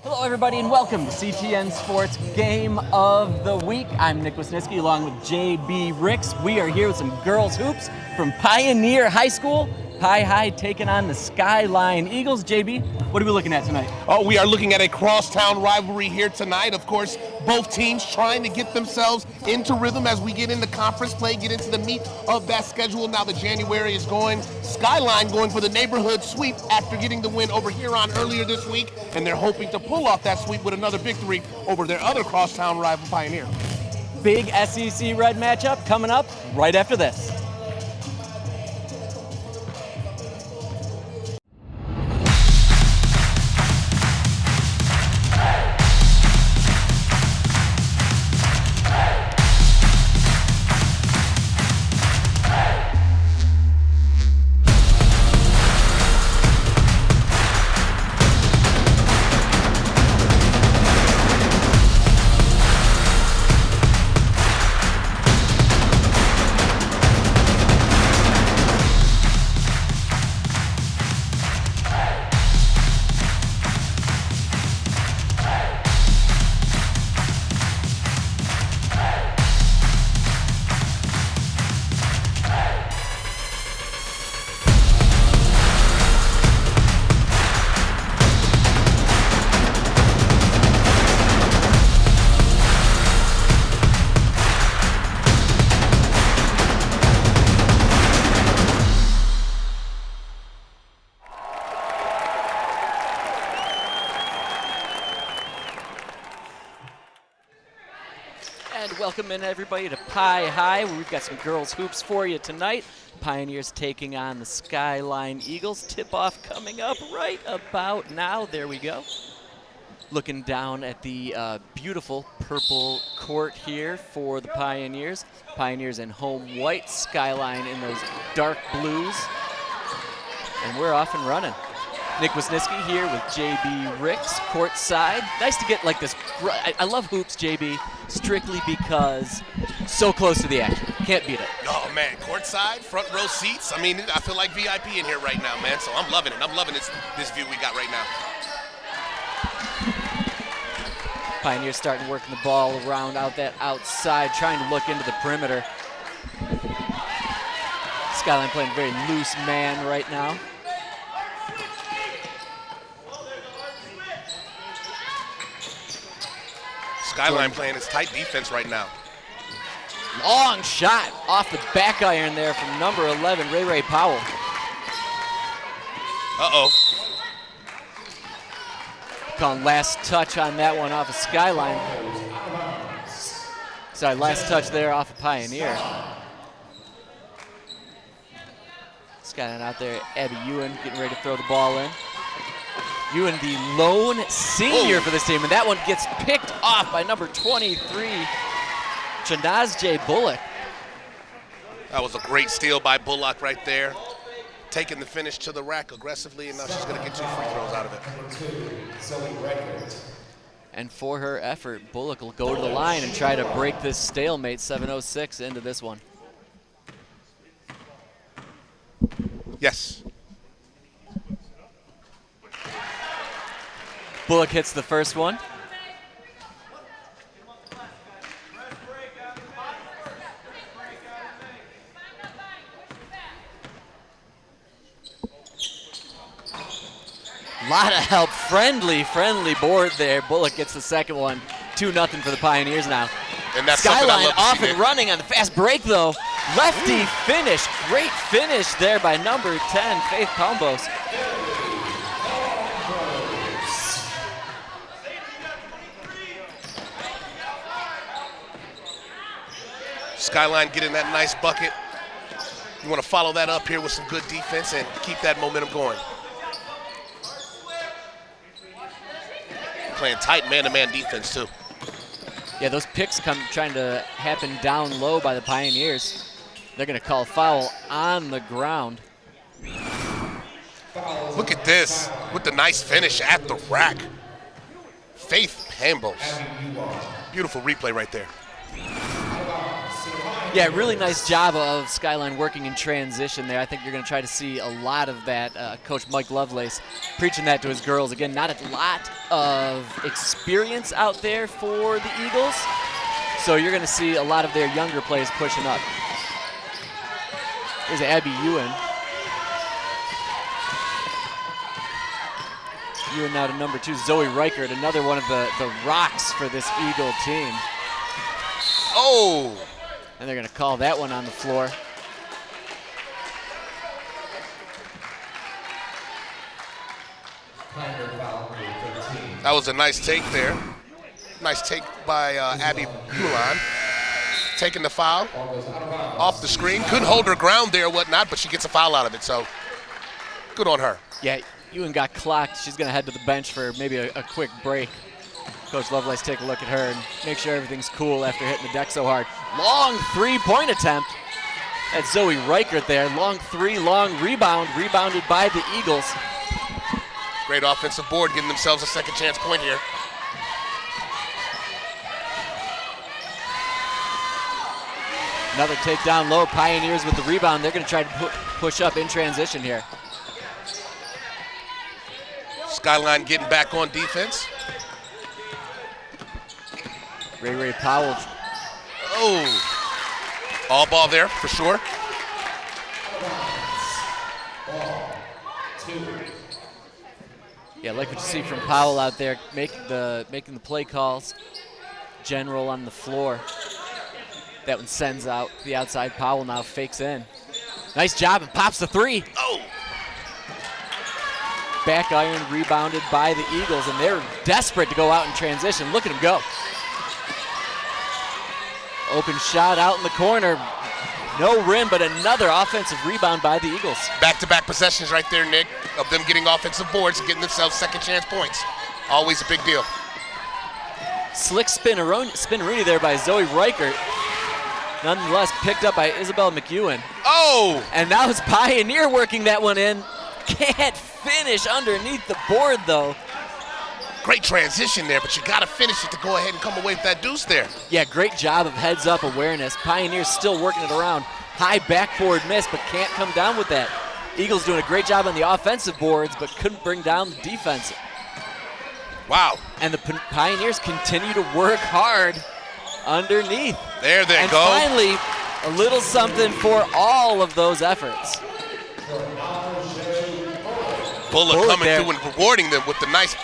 Hello everybody and welcome to CTN Sports Game of the Week. I'm Nick Wisniewski along with JB Ricks. We are here with some girls hoops from Pioneer High School. Pie High taking on the Skyline Eagles. JB, what are we looking at tonight? Oh, we are looking at a crosstown rivalry here tonight. Of course, both teams trying to get themselves into rhythm as we get into conference play, get into the meat of that schedule. Now that January is going, Skyline going for the neighborhood sweep after getting the win over Huron earlier this week, and they're hoping to pull off that sweep with another victory over their other crosstown rival, Pioneer. Big SEC Red matchup coming up right after this. And welcome in everybody to Pie High, where we've got some girls hoops for you tonight. Pioneers taking on the Skyline Eagles. Tip-off coming up right about now. There we go. Looking down at the beautiful purple court here for the Pioneers. Pioneers in home white, Skyline in those dark blues. And we're off and running. Nick Wisniewski here with JB Ricks, courtside. Nice to get like this. I love hoops, JB, strictly because so close to the action. Can't beat it. Oh man, courtside, front row seats. I mean, I feel like VIP in here right now, man. So I'm loving it. I'm loving this view we got right now. Pioneers starting working the ball around out that outside, trying to look into the perimeter. Skyline playing very loose man right now. Skyline playing his tight defense right now. Long shot off the back iron there from number 11, Ray Powell. Uh-oh. Calling last touch on that one off of Skyline. Sorry, last touch there off of Pioneer. Skyline out there, Abby Ewan getting ready to throw the ball in. Ewan, the lone senior for this team, and that one gets picked off by number 23, Chanaz Bullock. That was a great steal by Bullock right there. Taking the finish to the rack aggressively, and now she's going to get 2 free throws out of it. And for her effort, Bullock will go to the line and try to break this stalemate, 7:06 into this one. Yes. Bullock hits the first one. A lot of help, friendly board there. Bullock gets the second one, 2-0 for the Pioneers now. And that's Skyline off and running on the fast break though. Lefty finish, great finish there by number 10, Faith Pombos. Skyline getting that nice bucket. You want to follow that up here with some good defense and keep that momentum going. Playing tight man-to-man defense too. Yeah, those picks come trying to happen down low by the Pioneers. They're going to call foul on the ground. Look at this with the nice finish at the rack. Faith Pombos. Beautiful replay right there. Yeah, really nice job of Skyline working in transition there. I think you're going to try to see a lot of that. Coach Mike Lovelace preaching that to his girls. Again, not a lot of experience out there for the Eagles, so you're going to see a lot of their younger players pushing up. Here's Abby Ewan. Ewan now to number 2, Zoe Reichert, another one of the rocks for this Eagle team. Oh! And they're going to call that one on the floor. That was a nice take there. Nice take by Abby Hulan. Taking the foul off the screen. Couldn't hold her ground there or whatnot, but she gets a foul out of it, so good on her. Yeah, Ewan got clocked. She's going to head to the bench for maybe a quick break. Coach Lovelace take a look at her and make sure everything's cool after hitting the deck so hard. Long three-point attempt. That's Zoe Reichert there. Long three, long rebound. Rebounded by the Eagles. Great offensive board, getting themselves a second chance point here. Another takedown low. Pioneers with the rebound. They're going to try to push up in transition here. Skyline getting back on defense. Ray Powell. Oh, all ball there for sure. Yeah, like what you see from Powell out there, making the play calls. General on the floor. That one sends out the outside. Powell now fakes in. Nice job and pops the three. Oh. Back iron rebounded by the Eagles, and they're desperate to go out in transition. Look at them go. Open shot out in the corner. No rim, but another offensive rebound by the Eagles. Back-to-back possessions right there, Nick, of them getting offensive boards and getting themselves second chance points. Always a big deal. Slick spin-a-rooney there by Zoe Reichert. Nonetheless, picked up by Isabel McEwen. Oh! And now it's Pioneer working that one in. Can't finish underneath the board, though. Great transition there, but you got to finish it to go ahead and come away with that deuce there. Yeah, great job of heads-up awareness. Pioneers still working it around. High backboard miss, but can't come down with that. Eagles doing a great job on the offensive boards, but couldn't bring down the defense. Wow. And the Pioneers continue to work hard underneath. There they and go. Finally, a little something for all of those efforts. Bullock coming through and rewarding them with the nice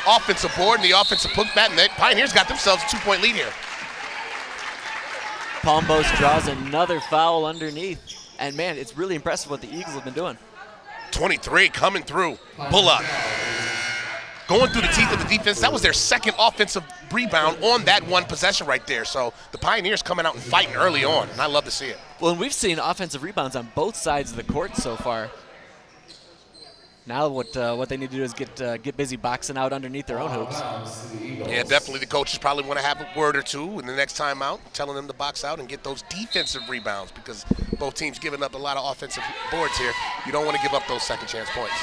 offensive board and the offensive putback, and the Pioneers got themselves a 2-point lead here. Palmbos draws another foul underneath. And man, it's really impressive what the Eagles have been doing. 23 coming through. Bullock going through the teeth of the defense. That was their second offensive rebound on that one possession right there. So the Pioneers coming out and fighting early on, and I love to see it. Well, and we've seen offensive rebounds on both sides of the court so far. Now what they need to do is get busy boxing out underneath their own hoops. Yeah, definitely the coaches probably want to have a word or two in the next time out, telling them to box out and get those defensive rebounds, because both teams giving up a lot of offensive boards here. You don't want to give up those second chance points.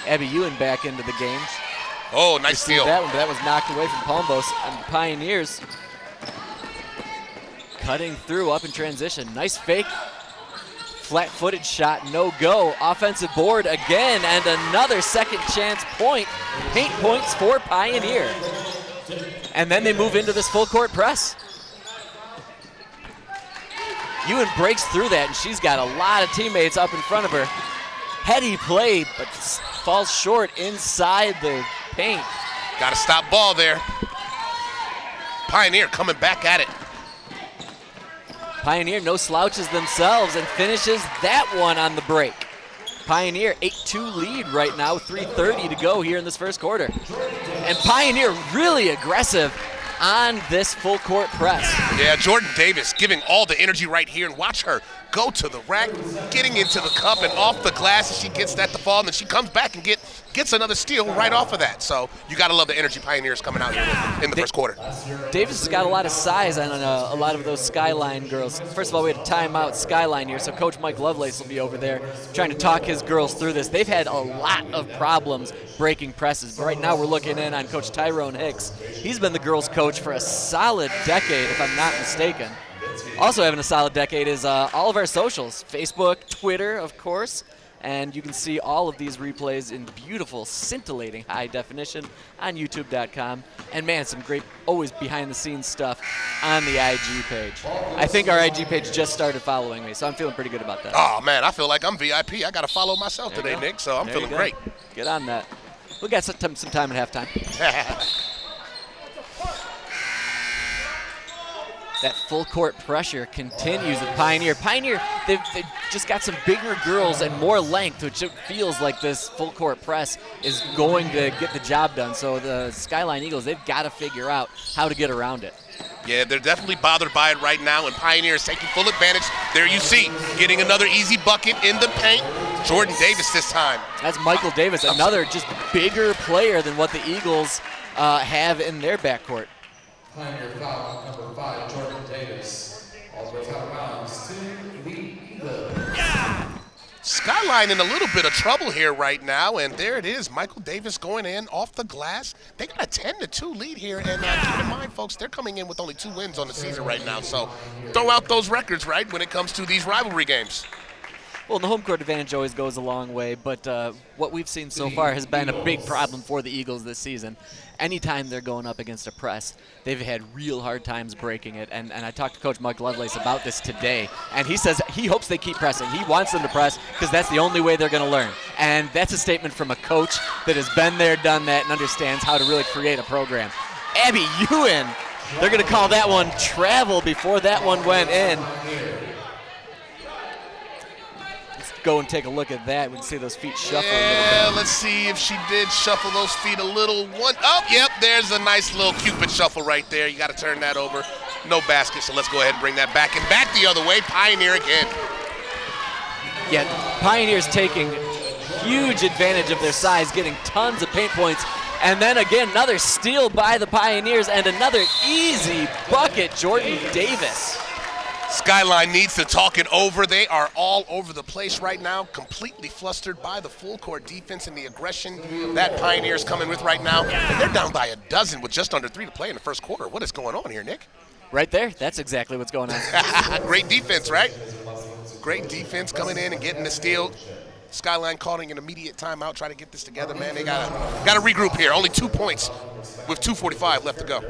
Abby Ewan back into the game. Oh, nice steal. That one, but that was knocked away from Palmbos. And the Pioneers cutting through up in transition. Nice fake. Flat-footed shot, no go. Offensive board again, and another second chance point. Paint points for Pioneer. And then they move into this full court press. Ewan breaks through that, and she's got a lot of teammates up in front of her. Heady play, but falls short inside the paint. Got to stop ball there. Pioneer coming back at it. Pioneer no slouches themselves and finishes that one on the break. Pioneer 8-2 lead right now, 3:30 to go here in this first quarter. And Pioneer really aggressive on this full court press. Yeah, Jordan Davis giving all the energy right here, and watch her go to the rack, getting into the cup and off the glass as she gets that to fall, and then she comes back and gets another steal right off of that. So you got to love the energy Pioneers coming out here in the first quarter. Davis has got a lot of size on a lot of those Skyline girls. First of all, we had a timeout Skyline here, so Coach Mike Lovelace will be over there trying to talk his girls through this. They've had a lot of problems breaking presses, but right now we're looking in on Coach Tyrone Hicks. He's been the girls' coach for a solid decade, if I'm not mistaken. Also having a solid decade is all of our socials, Facebook, Twitter, of course. And you can see all of these replays in beautiful, scintillating high definition on YouTube.com. And man, some great, always behind-the-scenes stuff on the IG page. I think our IG page just started following me, so I'm feeling pretty good about that. Oh, man, I feel like I'm VIP. I got to follow myself today, Nick, so I'm feeling great. Get on that. We got some time at halftime. That full court pressure continues with Pioneer. Pioneer, they've just got some bigger girls and more length, which it feels like this full court press is going to get the job done. So the Skyline Eagles, they've got to figure out how to get around it. Yeah, they're definitely bothered by it right now, and Pioneer is taking full advantage. There you see, getting another easy bucket in the paint. Jordan Davis this time. That's Michael Davis, another just bigger player than what the Eagles have in their backcourt. Pioneer foul, number 5, Jordan Davis. All the way out of bounds to the Eagles. Skyline in a little bit of trouble here right now, and there it is. Michael Davis going in off the glass. They got a 10-2 lead here, and keep in mind, folks, they're coming in with only 2 wins on the season right now. So throw out those records, right, when it comes to these rivalry games. Well, the home court advantage always goes a long way, but what we've seen so far has been a big problem for the Eagles this season. Anytime they're going up against a press, they've had real hard times breaking it. And I talked to Coach Mike Lovelace about this today, and he says he hopes they keep pressing. He wants them to press because that's the only way they're going to learn. And that's a statement from a coach that has been there, done that, and understands how to really create a program. Abby Ewan, they're going to call that one travel before that one went in. Go and take a look at that. We can see those feet shuffle a little bit. Let's see if she did shuffle those feet a little. Yep, there's a nice little Cupid shuffle right there. You got to turn that over. No basket, so let's go ahead and bring that back. And back the other way, Pioneer again. Yeah, Pioneer's taking huge advantage of their size, getting tons of paint points. And then again, another steal by the Pioneers and another easy bucket, Jordan Davis. Skyline needs to talk it over. They are all over the place right now, completely flustered by the full court defense and the aggression that Pioneer's coming with right now. And they're down by a dozen with just under 3 to play in the first quarter. What is going on here, Nick? Right there. That's exactly what's going on. Great defense, right? Great defense coming in and getting the steal. Skyline calling an immediate timeout, try to get this together, man. They gotta regroup here. Only 2 points with 2:45 left to go.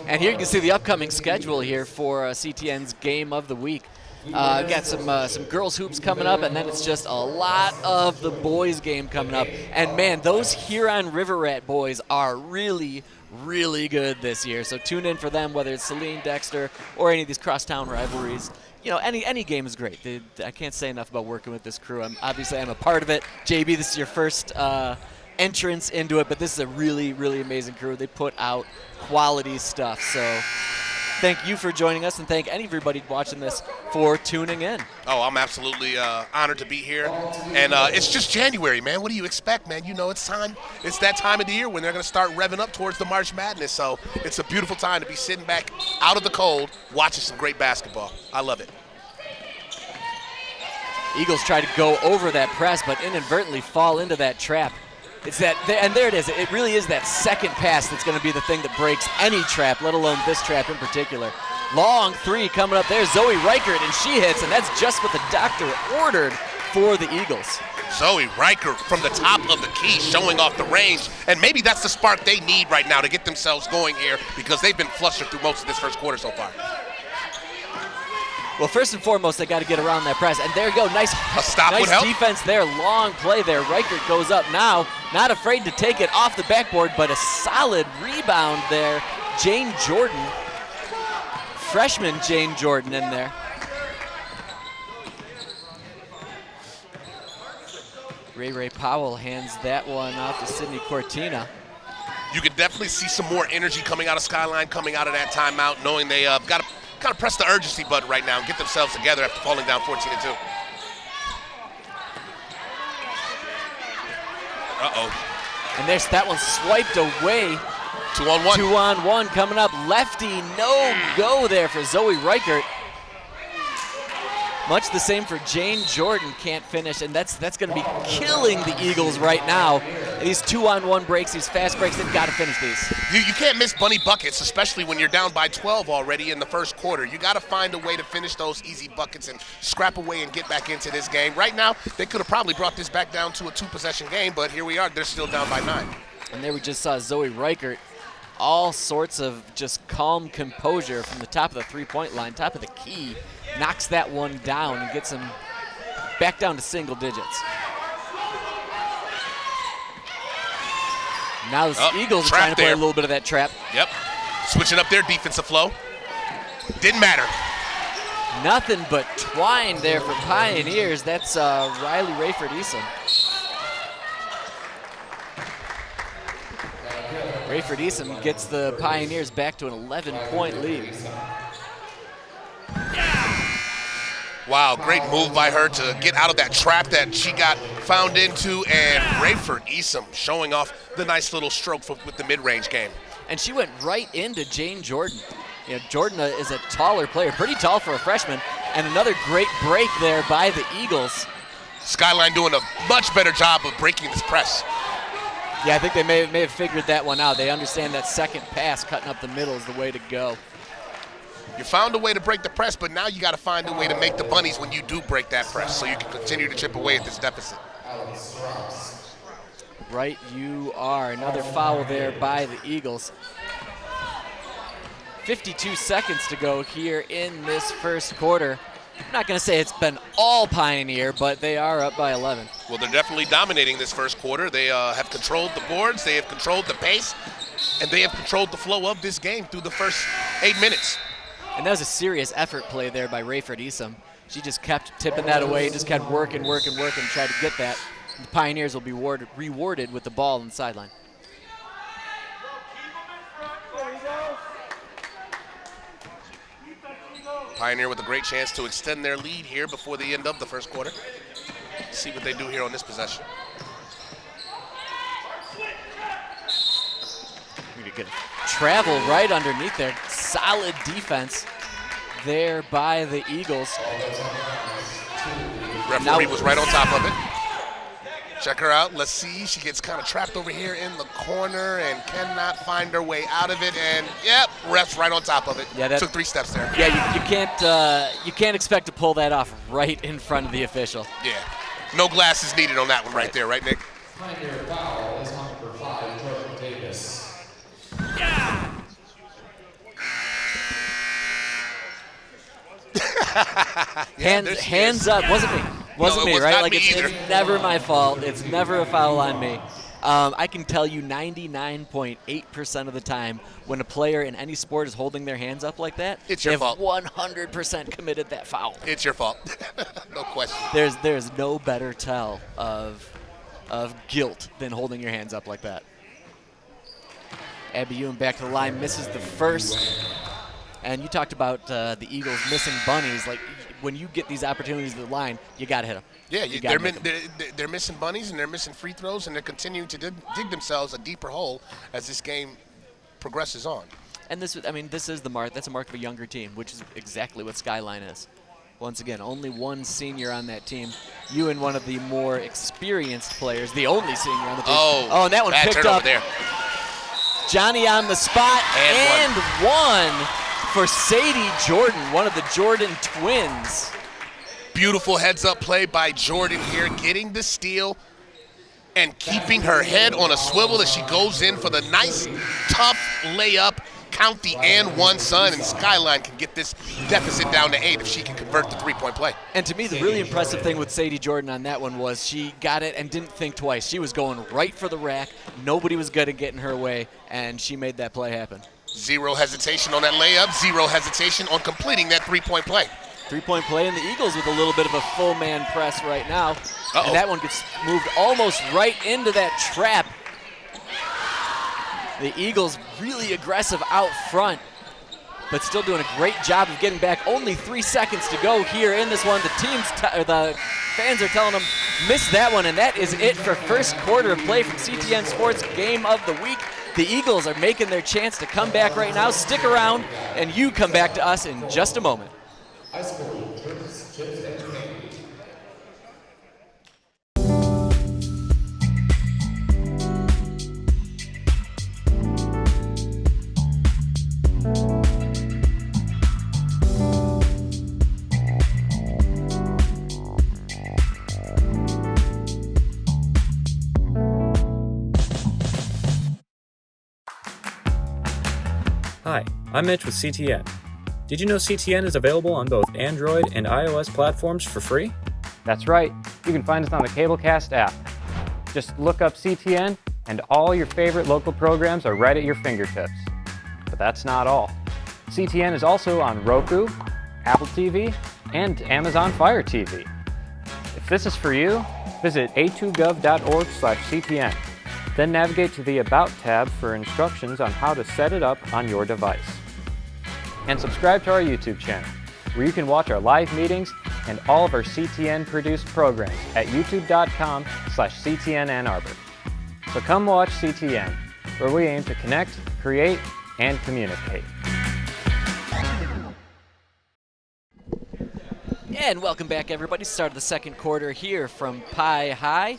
And here you can see the upcoming schedule here for CTN's game of the week. Got some girls hoops coming up, and then it's just a lot of the boys game coming up. And man, those Huron River Rat boys are really, really good this year. So tune in for them, whether it's Celine, Dexter, or any of these crosstown rivalries. You know, any game is great. I can't say enough about working with this crew. I'm a part of it. JB, this is your first entrance into it, but this is a really, really amazing crew. They put out quality stuff. So thank you for joining us, and thank everybody watching this for tuning in. Oh, I'm absolutely honored to be here. And it's just January, man. What do you expect, man? You know, it's time. It's that time of the year when they're going to start revving up towards the March Madness. So it's a beautiful time to be sitting back out of the cold, watching some great basketball. I love it. Eagles try to go over that press, but inadvertently fall into that trap. It's that, and there it is. It really is that second pass that's going to be the thing that breaks any trap, let alone this trap in particular. Long three coming up there. Zoe Reichert, and she hits, and that's just what the doctor ordered for the Eagles. Zoe Reichert from the top of the key, showing off the range, and maybe that's the spark they need right now to get themselves going here, because they've been flustered through most of this first quarter so far. Well, first and foremost, they got to get around that press. And there you go. Nice defense there. Long play there. Reichert goes up now. Not afraid to take it off the backboard, but a solid rebound there. Jane Jordan. Freshman Jane Jordan in there. Ray Powell hands that one off to Sydney Cortina. You could definitely see some more energy coming out of Skyline, coming out of that timeout, knowing they got to kind of press the urgency button right now and get themselves together after falling down 14-2. And there's that one swiped away. 2-on-1. 2-on-1 coming up. Lefty, no go there for Zoe Reichert. Much the same for Jane Jordan, can't finish, and that's going to be killing the Eagles right now. these 2-on-1 breaks, these fast breaks, they've got to finish these. You can't miss bunny buckets, especially when you're down by 12 already in the first quarter. You got to find a way to finish those easy buckets and scrap away and get back into this game. Right now, they could have probably brought this back down to a 2-possession game, but here we are. They're still down by 9. And there we just saw Zoe Reichert, all sorts of just calm composure from the top of the three-point line, top of the key, knocks that one down and gets them back down to single digits. Now the Eagles are trying to play a little bit of that trap. Yep. Switching up their defensive flow. Didn't matter. Nothing but twine there for Pioneers. That's Riley Rayford-Eason. Rayford-Eason gets the Pioneers back to an 11-point lead. Wow, great move by her to get out of that trap that she got found into, and Rayford-Eason showing off the nice little stroke with the mid-range game. And she went right into Jane Jordan. You know, Jordan is a taller player, pretty tall for a freshman, and another great break there by the Eagles. Skyline doing a much better job of breaking this press. Yeah, I think they may have figured that one out. They understand that second pass cutting up the middle is the way to go. You found a way to break the press, but now you got to find a way to make the bunnies when you do break that press so you can continue to chip away at this deficit. Right you are. Another foul there by the Eagles. 52 seconds to go here in this first quarter. I'm not going to say it's been all Pioneer, but they are up by 11. Well, they're definitely dominating this first quarter. They have controlled the boards, they have controlled the pace, and they have controlled the flow of this game through the first 8 minutes. And that was a serious effort play there by Rayford-Eason. She just kept tipping that away, just kept working, trying to get that. The Pioneers will be rewarded with the ball on the sideline. Pioneer with a great chance to extend their lead here before the end of the first quarter. See what they do here on this possession. We're gonna travel right underneath there. Solid defense there by the Eagles. Referee was right on top of it. Check her out. Let's see. She gets kind of trapped over here in the corner and cannot find her way out of it. And yep, ref's right on top of it. Yeah, that took 3 steps there. Yeah, you can't expect to pull that off right in front of the official. Yeah, no glasses needed on that one right there, right, Nick? Pioneer foul is number 5, Jordan Davis. Hands up. Wasn't me. Wasn't me, right? Like it's never my fault. It's never a foul on me. I can tell you 99.8% of the time when a player in any sport is holding their hands up like that, it's your fault. 100% committed that foul. It's your fault. No question. There's no better tell of guilt than holding your hands up like that. Abby Ewan back to the line, misses the first. And you talked about the Eagles missing bunnies. Like, when you get these opportunities at the line, you got to hit them. Yeah, they're missing bunnies and they're missing free throws, and they're continuing to dig themselves a deeper hole as this game progresses on. And this is the mark. That's a mark of a younger team, which is exactly what Skyline is. Once again, only one senior on that team. You and one of the more experienced players, the only senior on the team. Oh, and that one picked up there. Johnny on the spot and one for Sadie Jordan, one of the Jordan twins. Beautiful heads-up play by Jordan here, getting the steal and keeping her head on a swivel as she goes in for the nice, tough layup. Count the and one, son, and Skyline can get this deficit down to 8 if she can convert the three-point play. And to me, the really impressive thing with Sadie Jordan on that one was she got it and didn't think twice. She was going right for the rack. Nobody was good at getting her way, and she made that play happen. Zero hesitation on that layup, zero hesitation on completing that three-point play. Three-point play, and the Eagles with a little bit of a full man press right now. And that one gets moved almost right into that trap. The Eagles really aggressive out front, but still doing a great job of getting back. Only 3 seconds to go here in this one. The fans are telling them, miss that one, and that is it for first quarter of play from CTN Sports Game of the Week. The Eagles are making their chance to come back right now. Stick around, and you come back to us in just a moment. Hi, I'm Mitch with CTN. Did you know CTN is available on both Android and iOS platforms for free? That's right. You can find us on the Cablecast app. Just look up CTN and all your favorite local programs are right at your fingertips. But that's not all. CTN is also on Roku, Apple TV, and Amazon Fire TV. If this is for you, visit a2gov.org/CTN. Then navigate to the About tab for instructions on how to set it up on your device. And subscribe to our YouTube channel, where you can watch our live meetings and all of our CTN-produced programs at youtube.com/CTN Ann Arbor. So come watch CTN, where we aim to connect, create, and communicate. And welcome back, everybody. Start of the second quarter here from Pie High.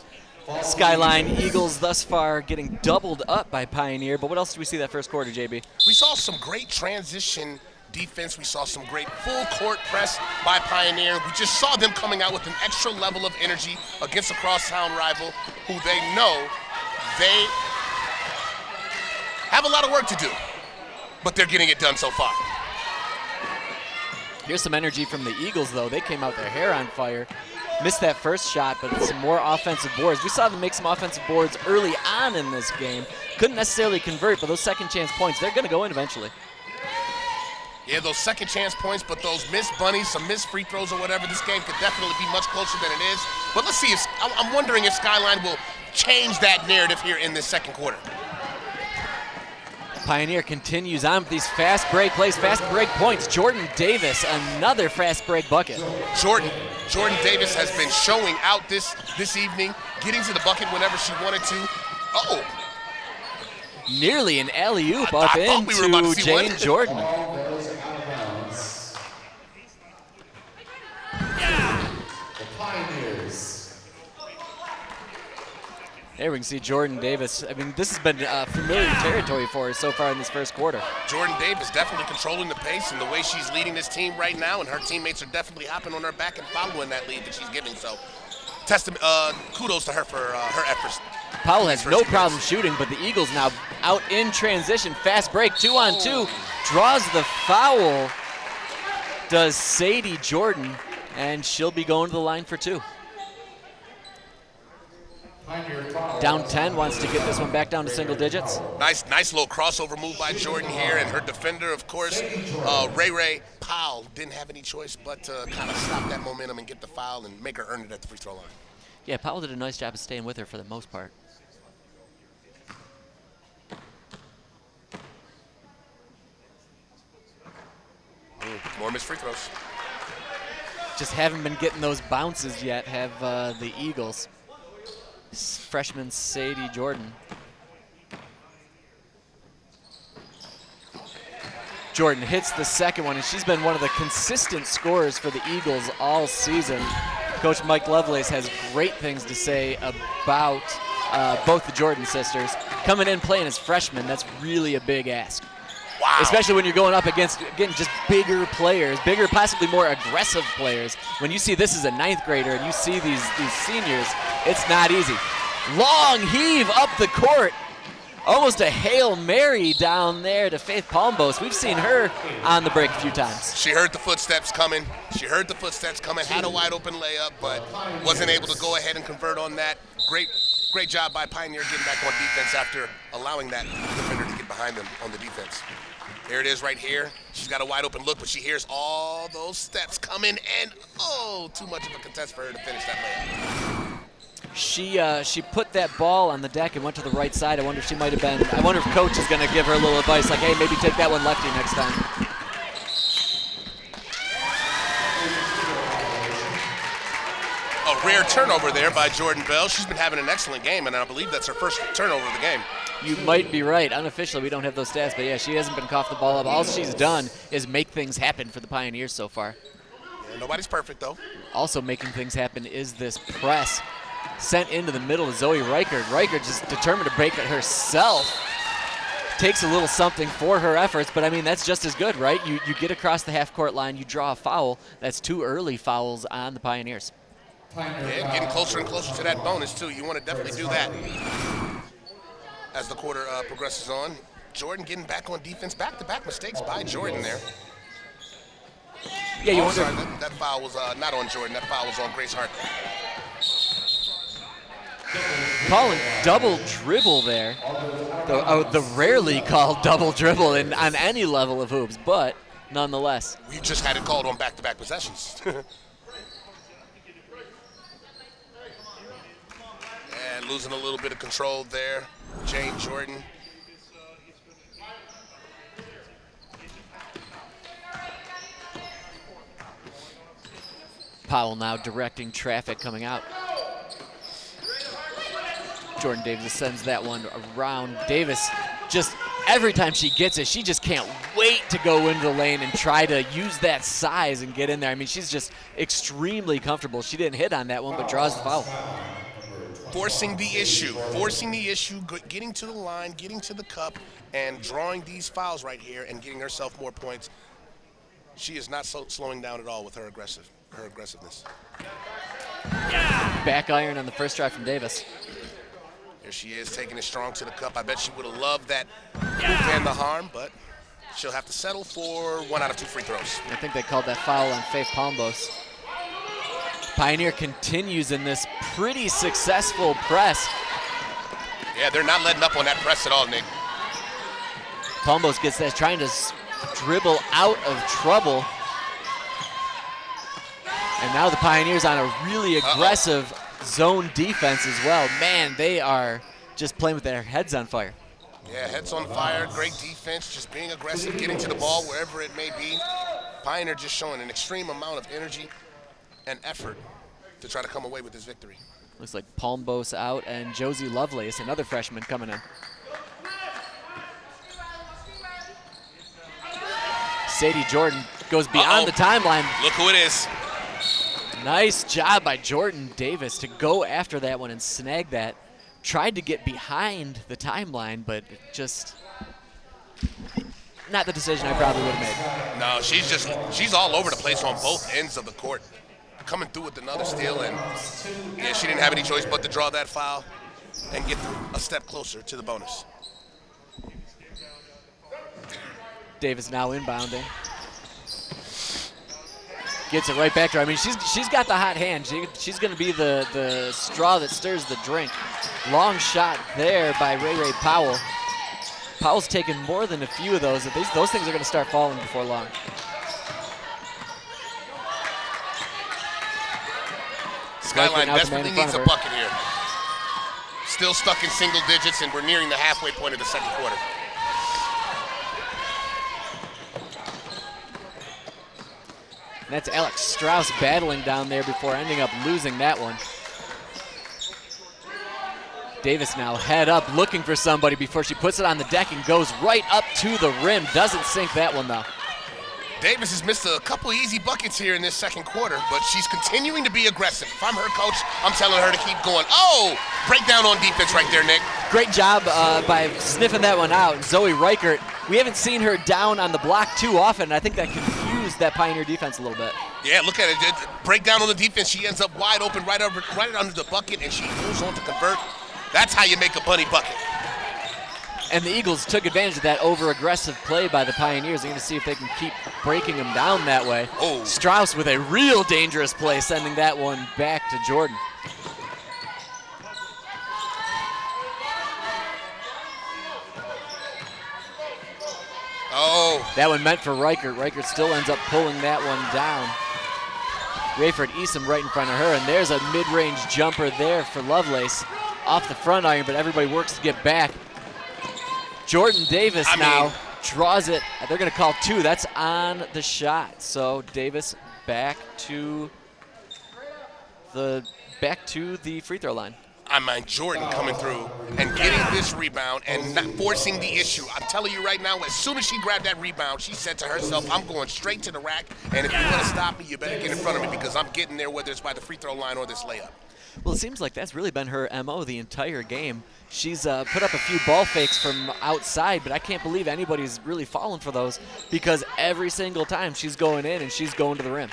Skyline Eagles thus far getting doubled up by Pioneer, but what else did we see that first quarter, JB? We saw some great transition defense. We saw some great full court press by Pioneer. We just saw them coming out with an extra level of energy against a crosstown rival who they know they have a lot of work to do, but they're getting it done so far. Here's some energy from the Eagles, though. They came out their hair on fire. Missed that first shot, but some more offensive boards. We saw them make some offensive boards early on in this game. Couldn't necessarily convert, but those second chance points, they're going to go in eventually. Yeah, those second chance points, but those missed bunnies, some missed free throws or whatever, this game could definitely be much closer than it is. But let's see, if I'm wondering if Skyline will change that narrative here in this second quarter. Pioneer continues on with these fast break plays, fast break points. Jordan Davis, another fast break bucket. Jordan Davis has been showing out this evening, getting to the bucket whenever she wanted to. Uh-oh. Nearly an alley-oop up into Jane Jordan. The Pioneers. There we can see Jordan Davis. I mean, this has been familiar territory for her so far in this first quarter. Jordan Davis definitely controlling the pace and the way she's leading this team right now, and her teammates are definitely hopping on her back and following that lead that she's giving. So, kudos to her for her efforts. Powell has no problem shooting, but the Eagles now out in transition. Fast break, 2-on-2. Draws the foul, does Sadie Jordan, and she'll be going to the line for two. Down 10, wants to get this one back down to single digits. Nice little crossover move by Jordan here, and her defender, of course, Ray Powell, didn't have any choice but to kind of stop that momentum and get the foul and make her earn it at the free throw line. Yeah, Powell did a nice job of staying with her for the most part. More missed free throws. Just haven't been getting those bounces yet, have the Eagles. Freshman Sadie Jordan. Jordan hits the second one, and she's been one of the consistent scorers for the Eagles all season. Coach Mike Lovelace has great things to say about both the Jordan sisters. Coming in playing as freshmen, that's really a big ask. Wow. Especially when you're going up against, again, just bigger players, bigger, possibly more aggressive players. When you see this as a ninth grader and you see these seniors, it's not easy. Long heave up the court. Almost a Hail Mary down there to Faith Palmbos. We've seen her on the break a few times. She heard the footsteps coming. Had a wide open layup, but wasn't able to go ahead and convert on that. Great job by Pioneer getting back on defense after allowing that defender to get behind them on the defense. There it is right here. She's got a wide open look, but she hears all those steps coming, and too much of a contest for her to finish that layup. She put that ball on the deck and went to the right side. I wonder if coach is going to give her a little advice, like, hey, maybe take that one lefty next time. A rare turnover there by Jordan Bell. She's been having an excellent game, and I believe that's her first turnover of the game. You might be right. Unofficially, we don't have those stats, but yeah, she hasn't been coughing the ball up. All she's done is make things happen for the Pioneers so far. Yeah, nobody's perfect, though. Also making things happen is this press sent into the middle of Zoe Reichert. Reichert just determined to break it herself. Takes a little something for her efforts, but I mean, that's just as good, right? You get across the half-court line, you draw a foul. That's 2 early fouls on the Pioneers. Yeah, getting closer and closer to that bonus, too. You want to definitely do that as the quarter progresses on. Jordan getting back on defense. Back-to-back mistakes by Jordan there. Yeah, you Oh, wonder. sorry, that foul was not on Jordan. That foul was on Grace Hart. Calling double dribble there. The rarely called double dribble on any level of hoops, but nonetheless. We just had it called on back-to-back possessions. And losing a little bit of control there, Jane Jordan. Powell now directing traffic coming out. Jordan Davis sends that one around. Davis, just every time she gets it, she just can't wait to go into the lane and try to use that size and get in there. I mean, she's just extremely comfortable. She didn't hit on that one, but draws the foul. Forcing the issue, getting to the line, getting to the cup, and drawing these fouls right here and getting herself more points. She is not slowing down at all with her aggressiveness. Back iron on the first try from Davis. Here she is taking it strong to the cup. I bet she would have loved that hoop and the harm, but she'll have to settle for 1 out of 2 free throws. I think they called that foul on Faith Palmbos. Pioneer continues in this pretty successful press. Yeah, they're not letting up on that press at all, Nick. Palmbos gets that, trying to dribble out of trouble. And now the Pioneers on a really aggressive zone defense as well. Man, they are just playing with their heads on fire. Yeah, heads on fire, great defense, just being aggressive, getting to the ball wherever it may be. Pioneer just showing an extreme amount of energy and effort to try to come away with this victory. Looks like Palmbos out and Josie Lovelace, another freshman, coming in. Sadie Jordan goes beyond the timeline. Look who it is. Nice job by Jordan Davis to go after that one and snag that. Tried to get behind the timeline, but just not the decision I probably would have made. No, she's all over the place on both ends of the court. Coming through with another steal, and yeah, she didn't have any choice but to draw that foul and get a step closer to the bonus. Davis now inbounding. Gets it right back to her. I mean, she's got the hot hand. She's going to be the straw that stirs the drink. Long shot there by Ray Powell. Powell's taken more than a few of those. Those things are going to start falling before long. Skyline desperately needs a bucket here. Still stuck in single digits, and we're nearing the halfway point of the second quarter. And that's Alex Strauss battling down there before ending up losing that one. Davis now head up looking for somebody before she puts it on the deck and goes right up to the rim. Doesn't sink that one though. Davis has missed a couple easy buckets here in this second quarter, but she's continuing to be aggressive. If I'm her coach, I'm telling her to keep going. Oh, breakdown on defense right there, Nick. Great job by sniffing that one out. Zoe Reichert, we haven't seen her down on the block too often, and I think that confused that Pioneer defense a little bit. Yeah, look at it. Breakdown on the defense. She ends up wide open right under the bucket, and she goes on to convert. That's how you make a bunny bucket. And the Eagles took advantage of that over-aggressive play by the Pioneers. They're going to see if they can keep breaking them down that way. Oh. Strauss with a real dangerous play, sending that one back to Jordan. Oh. That one meant for Reichert. Reichert still ends up pulling that one down. Rayford Easom right in front of her, and there's a mid-range jumper there for Lovelace. Off the front iron, but everybody works to get back. Jordan Davis now draws it. They're going to call two. That's on the shot. So Davis back to the free throw line. I mean, Jordan coming through and getting this rebound and not forcing the issue. I'm telling you right now, as soon as she grabbed that rebound, she said to herself, I'm going straight to the rack, and if you want to stop me, you better get in front of me because I'm getting there, whether it's by the free throw line or this layup. Well, it seems like that's really been her MO the entire game. She's put up a few ball fakes from outside, but I can't believe anybody's really falling for those because every single time she's going in and she's going to the rim.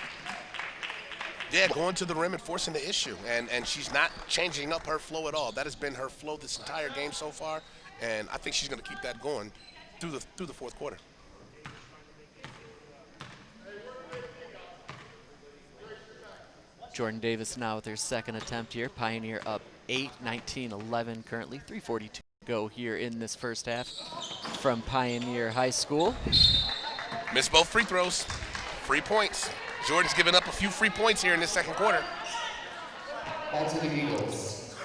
Yeah, going to the rim and forcing the issue, and she's not changing up her flow at all. That has been her flow this entire game so far, and I think she's going to keep that going through the fourth quarter. Jordan Davis now with her second attempt here. Pioneer up 8, 19-11 currently. 3:42 to go here in this first half from Pioneer High School. Missed both free throws. Free points. Jordan's given up a few free points here in this second quarter. Ball to the Eagles.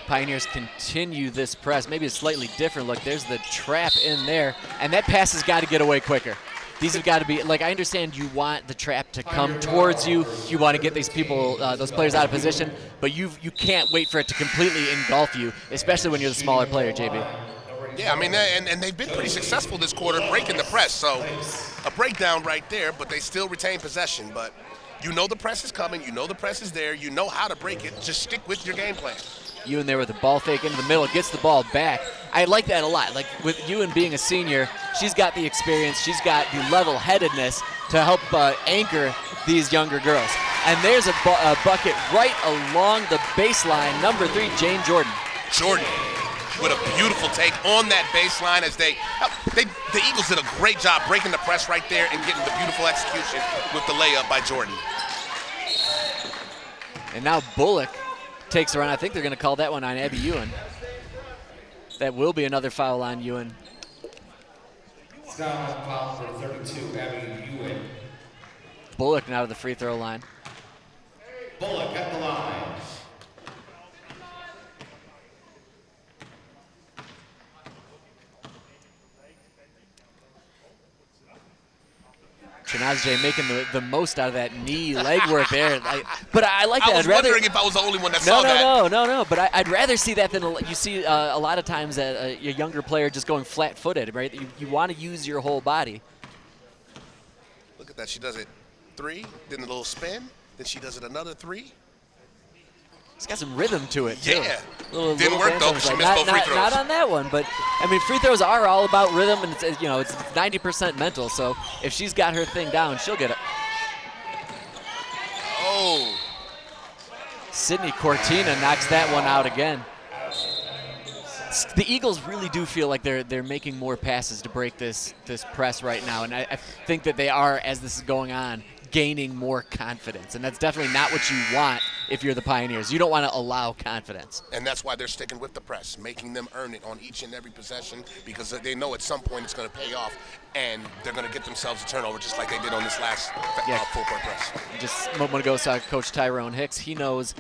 Pioneers continue this press. Maybe a slightly different look. There's the trap in there, and that pass has got to get away quicker. These have got to be, like, I understand you want the trap to come towards you. You want to get these people, those players out of position, but you can't wait for it to completely engulf you, especially when you're the smaller player, JB. Yeah, I mean, and they've been pretty successful this quarter breaking the press. So a breakdown right there, but they still retain possession. But you know the press is coming. You know the press is there. You know how to break it. Just stick with your game plan. Ewan there with the ball fake into the middle, gets the ball back. I like that a lot. Like with Ewan being a senior, she's got the experience, she's got the level-headedness to help anchor these younger girls. And there's a bucket right along the baseline. Number 3, Jane Jordan. Jordan with a beautiful take on that baseline as the Eagles did a great job breaking the press right there and getting the beautiful execution with the layup by Jordan. And now Bullock takes her on. I think they're going to call that one on Abby Ewan. That will be another foul on Ewan. Skyline foul for 32, Abby Ewan. Bullock now to the free throw line. Bullock at the line. Chinazje making the most out of that knee leg work there. But I like that. I was wondering if I was the only one that saw that. No. But I'd rather see that than you see a lot of times a younger player just going flat-footed, right? You want to use your whole body. Look at that. She does it 3, then a little spin, then she does it another 3. It's got some rhythm to it, too. Yeah. Didn't work, though, because she missed both free throws. Not on that one, but, I mean, free throws are all about rhythm, and it's 90% mental, so if she's got her thing down, she'll get it. Oh. Sydney Cortina knocks that one out again. The Eagles really do feel like they're making more passes to break this press right now, and I think that they are, as this is going on, gaining more confidence, and that's definitely not what you want if you're the Pioneers. You don't want to allow confidence. And that's why they're sticking with the press, making them earn it on each and every possession, because they know at some point it's going to pay off, and they're going to get themselves a turnover just like they did on this last full court press. Just a moment ago saw Coach Tyrone Hicks. He knows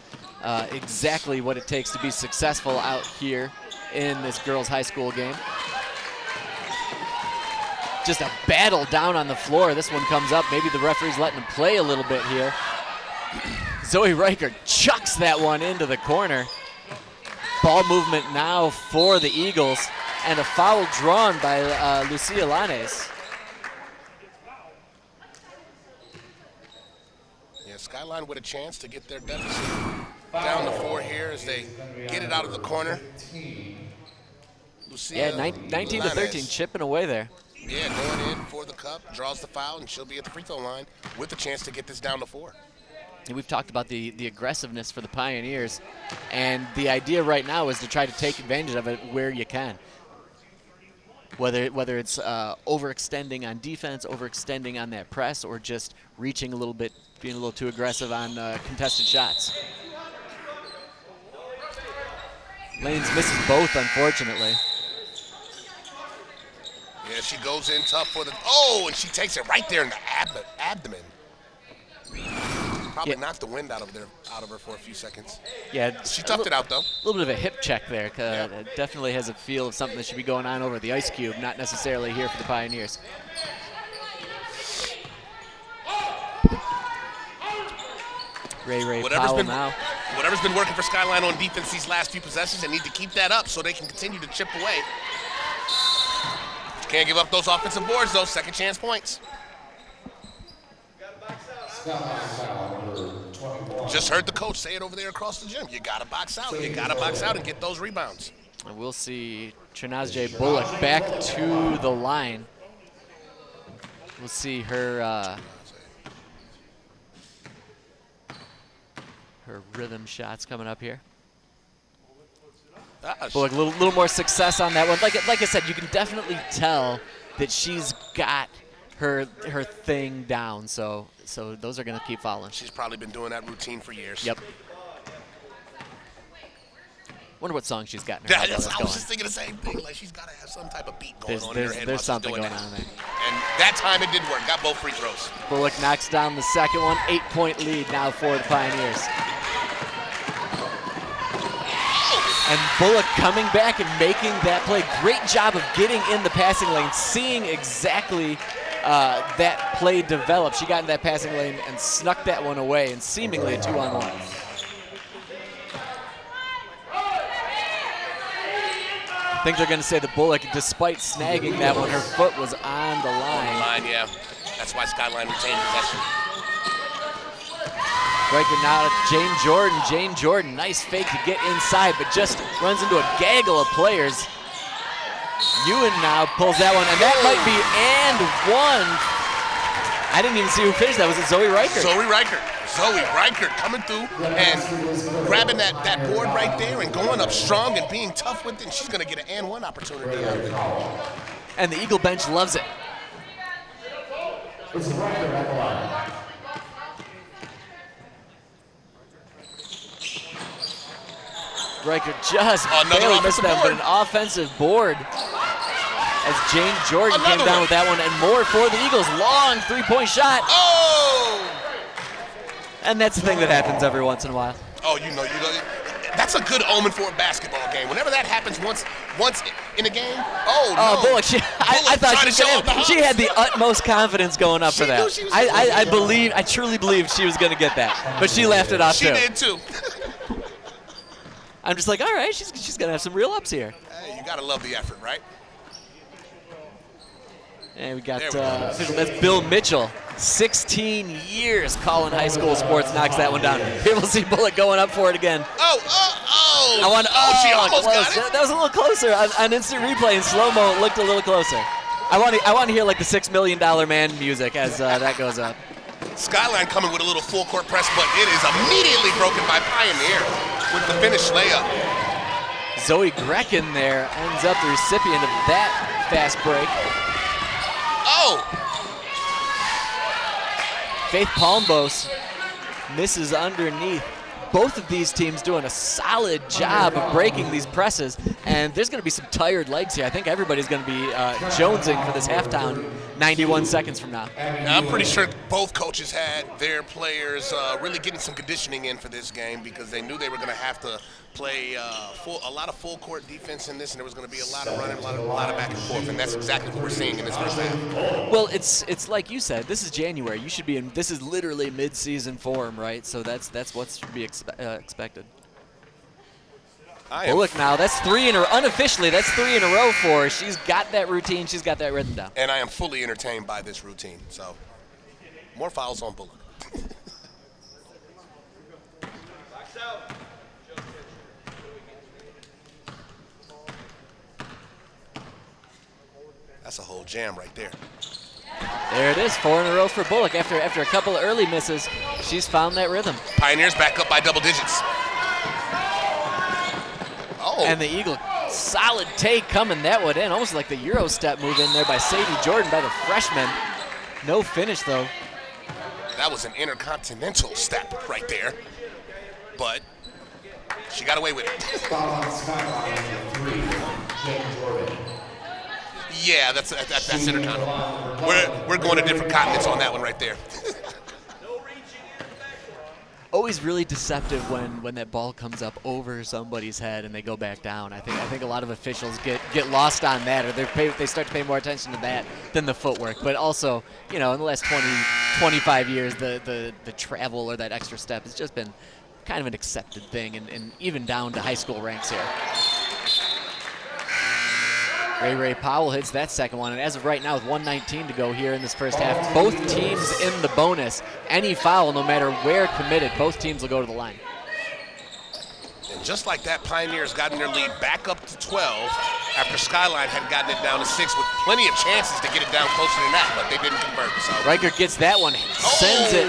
exactly what it takes to be successful out here in this girls' high school game. Just a battle down on the floor. This one comes up. Maybe the referee's letting him play a little bit here. Zoe Riker chucks that one into the corner. Ball movement now for the Eagles, and a foul drawn by Lucia Lanes. Yeah, Skyline with a chance to get their deficit down to 4 here as they get it out of the corner. Lucia 19-13, chipping away there. Yeah, going in for the cup, draws the foul, and she'll be at the free throw line with a chance to get this down to 4. And we've talked about the aggressiveness for the Pioneers, and the idea right now is to try to take advantage of it where you can. Whether it's overextending on defense, overextending on that press, or just reaching a little bit, being a little too aggressive on contested shots. Lanes misses both, unfortunately. Yeah, she goes in tough for the, and she takes it right there in the abdomen. Probably knocked the wind out of her for a few seconds. Yeah, she toughed it out though. A little bit of a hip check there. It definitely has a feel of something that should be going on over the ice cube, not necessarily here for the Pioneers. Ray Powell now. Whatever's been working for Skyline on defense these last few possessions, they need to keep that up so they can continue to chip away. Can't give up those offensive boards, though. Second chance points. Just heard the coach say it over there across the gym. You got to box out. You got to box out and get those rebounds. And we'll see Chinazje Bullock back to the line. We'll see her her rhythm shots coming up here. Gosh. Bullock, a little more success on that one. Like I said, you can definitely tell that she's got her thing down. So those are going to keep following. She's probably been doing that routine for years. Yep. Wonder what song she's got in her head. I was just thinking the same thing. Like, she's got to have some type of beat going on in her head. There's something going on there. And that time it did work. Got both free throws. Bullock knocks down the second one. 8-point lead now for the Pioneers. And Bullock coming back and making that play. Great job of getting in the passing lane, seeing exactly that play develop. She got in that passing lane and snuck that one away, and seemingly a 2-on-1. I think they're going to say that Bullock, despite snagging that one, her foot was on the line. Yeah. That's why Skyline retained possession. Riker now to Jane Jordan, nice fake to get inside, but just runs into a gaggle of players. Ewan now pulls that one, and that might be and one. I didn't even see who finished that. Was it Zoe Riker? Zoe Riker coming through and grabbing that board right there and going up strong and being tough with it, and she's going to get an and one opportunity out of it. And the Eagle bench loves it. Riker just barely missed that, but an offensive board as Jane Jordan came down with that one, and more for the Eagles. Long three-point shot. Oh! And that's the thing that happens every once in a while. Oh, you know, that's a good omen for a basketball game. Whenever that happens once in a game, Bullock, I thought she had the utmost confidence going up for that. I truly believed she was going to get that, but she laughed it off too. She did too. I'm just like, all right, she's going to have some real ups here. Hey, you got to love the effort, right? And we got that's Bill Mitchell, 16 years calling high school sports, knocks that one down. Here we'll see Bullock going up for it again. She almost got it. That was a little closer on instant replay in slow mo. It looked a little closer. I want to hear like the $6 Million Man music as that goes up. Skyline coming with a little full court press, but it is immediately broken by Pioneer with the finish layup. Zoe Grecken there ends up the recipient of that fast break. Faith Palmbos misses underneath. Both of these teams doing a solid job of breaking these presses, and there's going to be some tired legs here. I think everybody's going to be jonesing for this halftime 91 seconds from now. I'm pretty sure both coaches had their players really getting some conditioning in for this game because they knew they were going to have to play a lot of full court defense in this, and there was going to be a lot of running, a lot of back and forth, and that's exactly what we're seeing in this first half. Well, it's like you said, this is January. You should be in. This is literally mid-season form, right? So that's what's to be expected. Bullock now, that's unofficially, that's 3 in a row for her. She's got that routine, she's got that rhythm down. And I am fully entertained by this routine, so more fouls on Bullock. That's a whole jam right there. There it is, 4 in a row for Bullock. After a couple of early misses, she's found that rhythm. Pioneers back up by double digits. And the Eagle, solid take coming that one in, almost like the Euro step move in there by Sadie Jordan by the freshman. No finish though. That was an intercontinental step right there, but she got away with it. Yeah, that's intercontinental. We're going to different continents on that one right there. Always really deceptive when that ball comes up over somebody's head and they go back down. I think a lot of officials get lost on that, or they start to pay more attention to that than the footwork. But also, in the last 25 years, the travel or that extra step has just been kind of an accepted thing, and even down to high school ranks here. Ray Powell hits that second one, and as of right now, with 1:19 to go here in this first half, both teams in the bonus. Any foul, no matter where committed, both teams will go to the line. And just like that, Pioneers gotten their lead back up to 12 after Skyline had gotten it down to 6 with plenty of chances to get it down closer than that, but they didn't convert. So Riker gets that one, sends it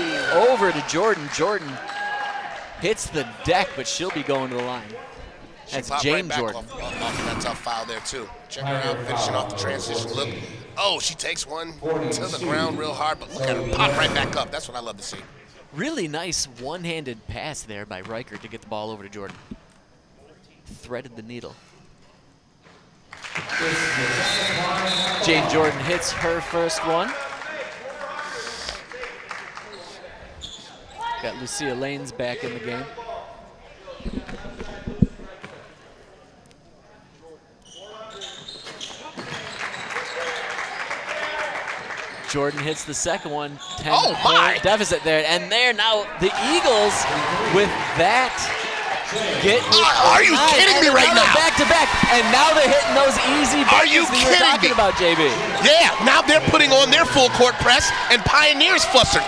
over to Jordan. Jordan hits the deck, but she'll be going to the line. She That's popped Jane right back Jordan. off of that tough foul there, too. Check her out, finishing off the transition look. Oh, she takes one to the ground real hard, but look at her pop right back up. That's what I love to see. Really nice one-handed pass there by Reichert to get the ball over to Jordan. Threaded the needle. Jane Jordan hits her first one. Got Lucia Lanes back in the game. Jordan hits the second one. 10-point deficit there. And there now the Eagles with that get Are you kidding me right now? Back to back. And now they're hitting those easy Are you buckets that you were talking kidding me? about, JB. Yeah, now they're putting on their full court press, and Pioneers flustered.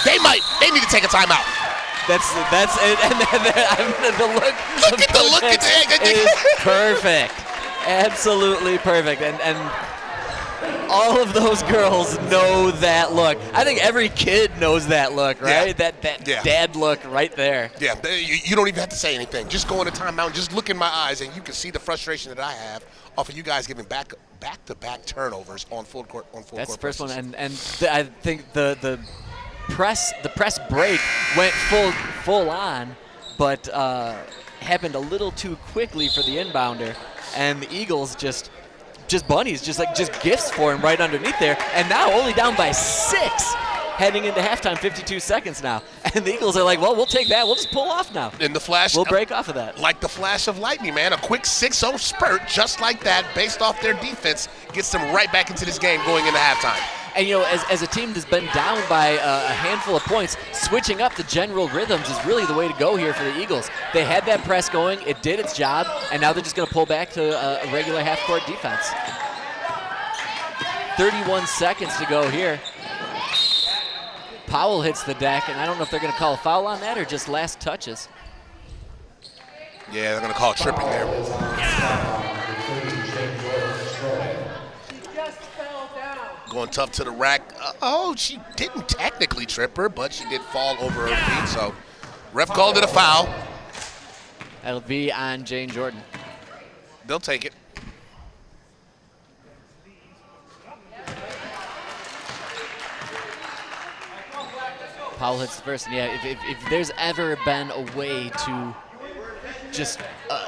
They need to take a timeout. That's it. And then the look. Look at the look at is perfect. Absolutely perfect. And all of those girls know that look. I think every kid knows that look, right? Yeah. That Yeah. dad look right there. Yeah, you don't even have to say anything. Just go into timeout and just look in my eyes, and you can see the frustration that I have off of you guys giving back-to-back turnovers on full court. That's the first one, and I think the press break went full on, but happened a little too quickly for the inbounder, and the Eagles just bunnies, just gifts for him right underneath there, and now only down by 6 heading into halftime, 52 seconds now, and the Eagles are like, well, we'll take that, we'll just pull off now. In the flash, we'll break off of that. Like the flash of lightning, man. A quick 6-0 spurt, just like that, based off their defense, gets them right back into this game going into halftime. And, you know, as a team that's been down by a handful of points, switching up the general rhythms is really the way to go here for the Eagles. They had that press going, it did its job, and now they're just going to pull back to a regular half-court defense. 31 seconds to go here. Powell hits the deck, and I don't know if they're going to call a foul on that or just last touches. Yeah, they're going to call tripping there. Going tough to the rack. She didn't technically trip her, but she did fall over her feet, so ref called it a foul. That'll be on Jane Jordan. They'll take it. Powell hits the first, and yeah, if there's ever been a way to just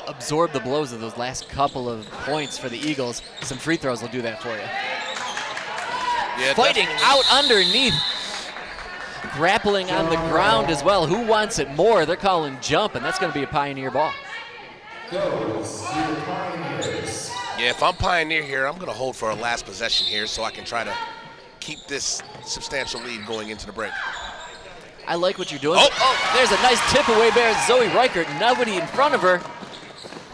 absorb the blows of those last couple of points for the Eagles, some free throws will do that for you. Yeah, fighting out underneath, grappling on the ground as well. Who wants it more? They're calling jump, and that's going to be a Pioneer ball. Goes to the Pioneers. Yeah, if I'm Pioneer here, I'm going to hold for a last possession here so I can try to keep this substantial lead going into the break. I like what you're doing. Oh, there's a nice tip away there. Zoe Reichert, nobody in front of her.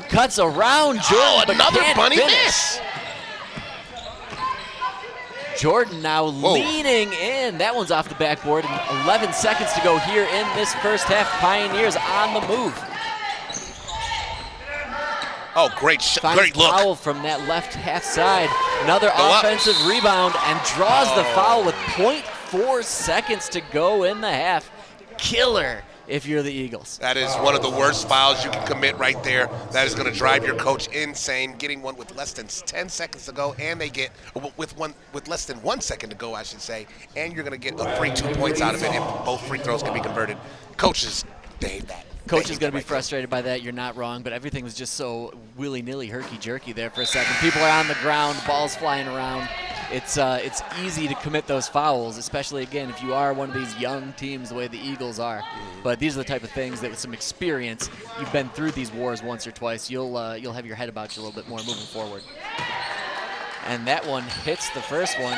Cuts around Jordan, but another can't bunny finish. miss. Jordan now leaning in. That one's off the backboard, and 11 seconds to go here in this first half. Pioneers on the move. Oh, great great look. Foul from that left half side. Another offensive rebound, and draws the foul with 0.4 seconds to go in the half. Killer if you're the Eagles. That is one of the worst fouls you can commit right there. That is going to drive your coach insane. Getting one with less than 10 seconds to go, and they get with less than 1 second to go, I should say, and you're going to get a free 2 points out of it if both free throws can be converted. Coaches, they hate that. Coach is going to be frustrated by that. You're not wrong, but everything was just so willy-nilly, herky-jerky there for a second. People are on the ground, balls flying around. It's easy to commit those fouls, especially, again, if you are one of these young teams the way the Eagles are. But these are the type of things that with some experience, you've been through these wars once or twice, you'll have your head about you a little bit more moving forward. And that one hits the first one.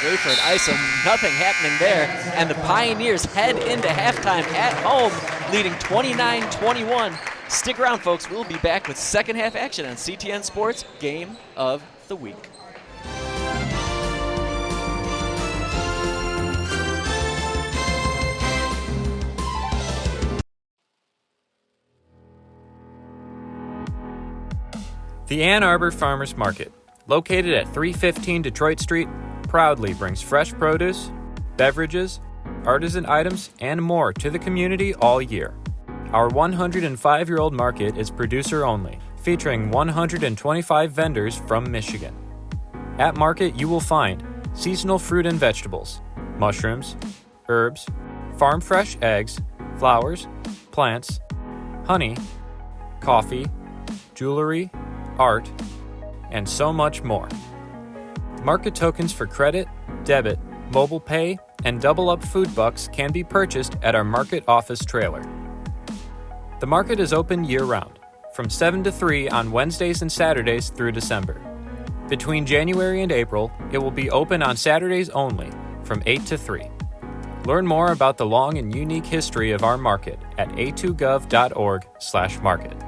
Rayford Isom, nothing happening there. And the Pioneers head into halftime at home, leading 29-21. Stick around, folks. We'll be back with second half action on CTN Sports Game of the Week. The Ann Arbor Farmers Market, located at 315 Detroit Street, proudly brings fresh produce, beverages, artisan items, and more to the community all year. Our 105-year-old market is producer only, featuring 125 vendors from Michigan. At market, you will find seasonal fruit and vegetables, mushrooms, herbs, farm-fresh eggs, flowers, plants, honey, coffee, jewelry, art, and so much more. Market tokens for credit, debit, mobile pay, and double-up food bucks can be purchased at our market office trailer. The market is open year-round, from 7 to 3 on Wednesdays and Saturdays through December. Between January and April, it will be open on Saturdays only, from 8 to 3. Learn more about the long and unique history of our market at a2gov.org/market.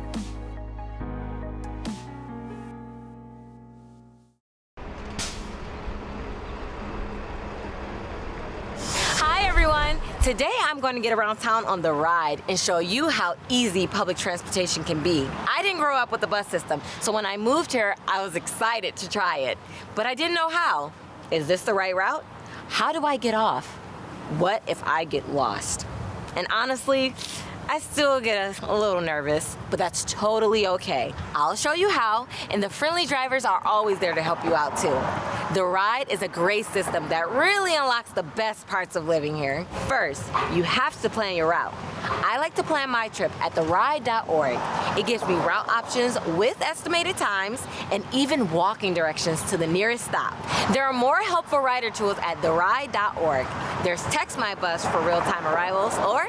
Hi everyone! Today I'm going to get around town on the ride and show you how easy public transportation can be. I didn't grow up with the bus system, so when I moved here, I was excited to try it. But I didn't know how. Is this the right route? How do I get off? What if I get lost? And honestly, I still get a little nervous, but that's totally okay. I'll show you how, and the friendly drivers are always there to help you out too. The ride is a great system that really unlocks the best parts of living here. First, you have to plan your route. I like to plan my trip at theride.org. It gives me route options with estimated times and even walking directions to the nearest stop. There are more helpful rider tools at theride.org. There's Text My Bus for real-time arrivals, or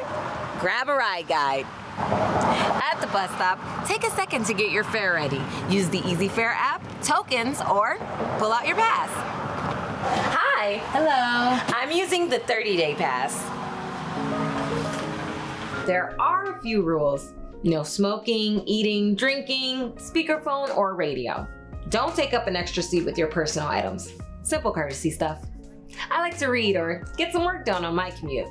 grab a ride guide. At the bus stop, take a second to get your fare ready. Use the Easy Fare app, tokens, or pull out your pass. Hi. Hello. I'm using the 30-day pass. There are a few rules. No smoking, eating, drinking, speakerphone, or radio. Don't take up an extra seat with your personal items. Simple courtesy stuff. I like to read or get some work done on my commute.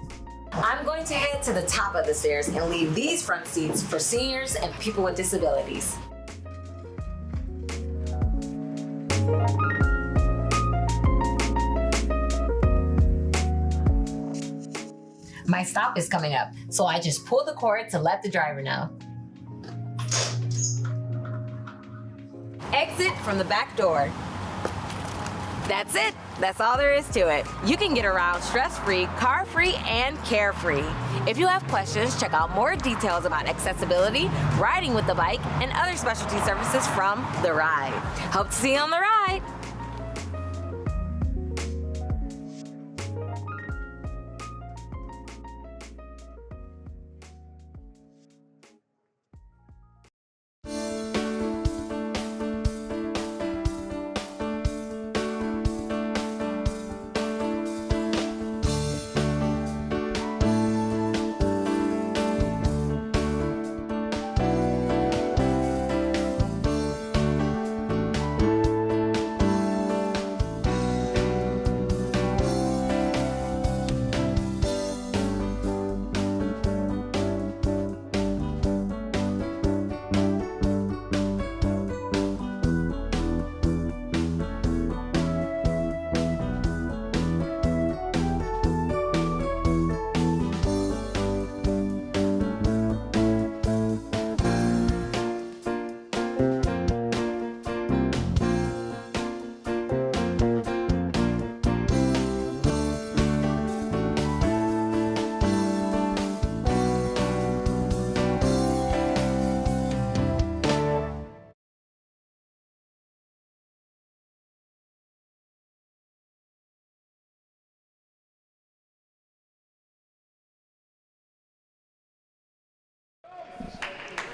I'm going to head to the top of the stairs and leave these front seats for seniors and people with disabilities. My stop is coming up, so I just pull the cord to let the driver know. Exit from the back door. That's it. That's all there is to it. You can get around stress-free, car-free, and carefree. If you have questions, check out more details about accessibility, riding with the bike, and other specialty services from The Ride. Hope to see you on the ride.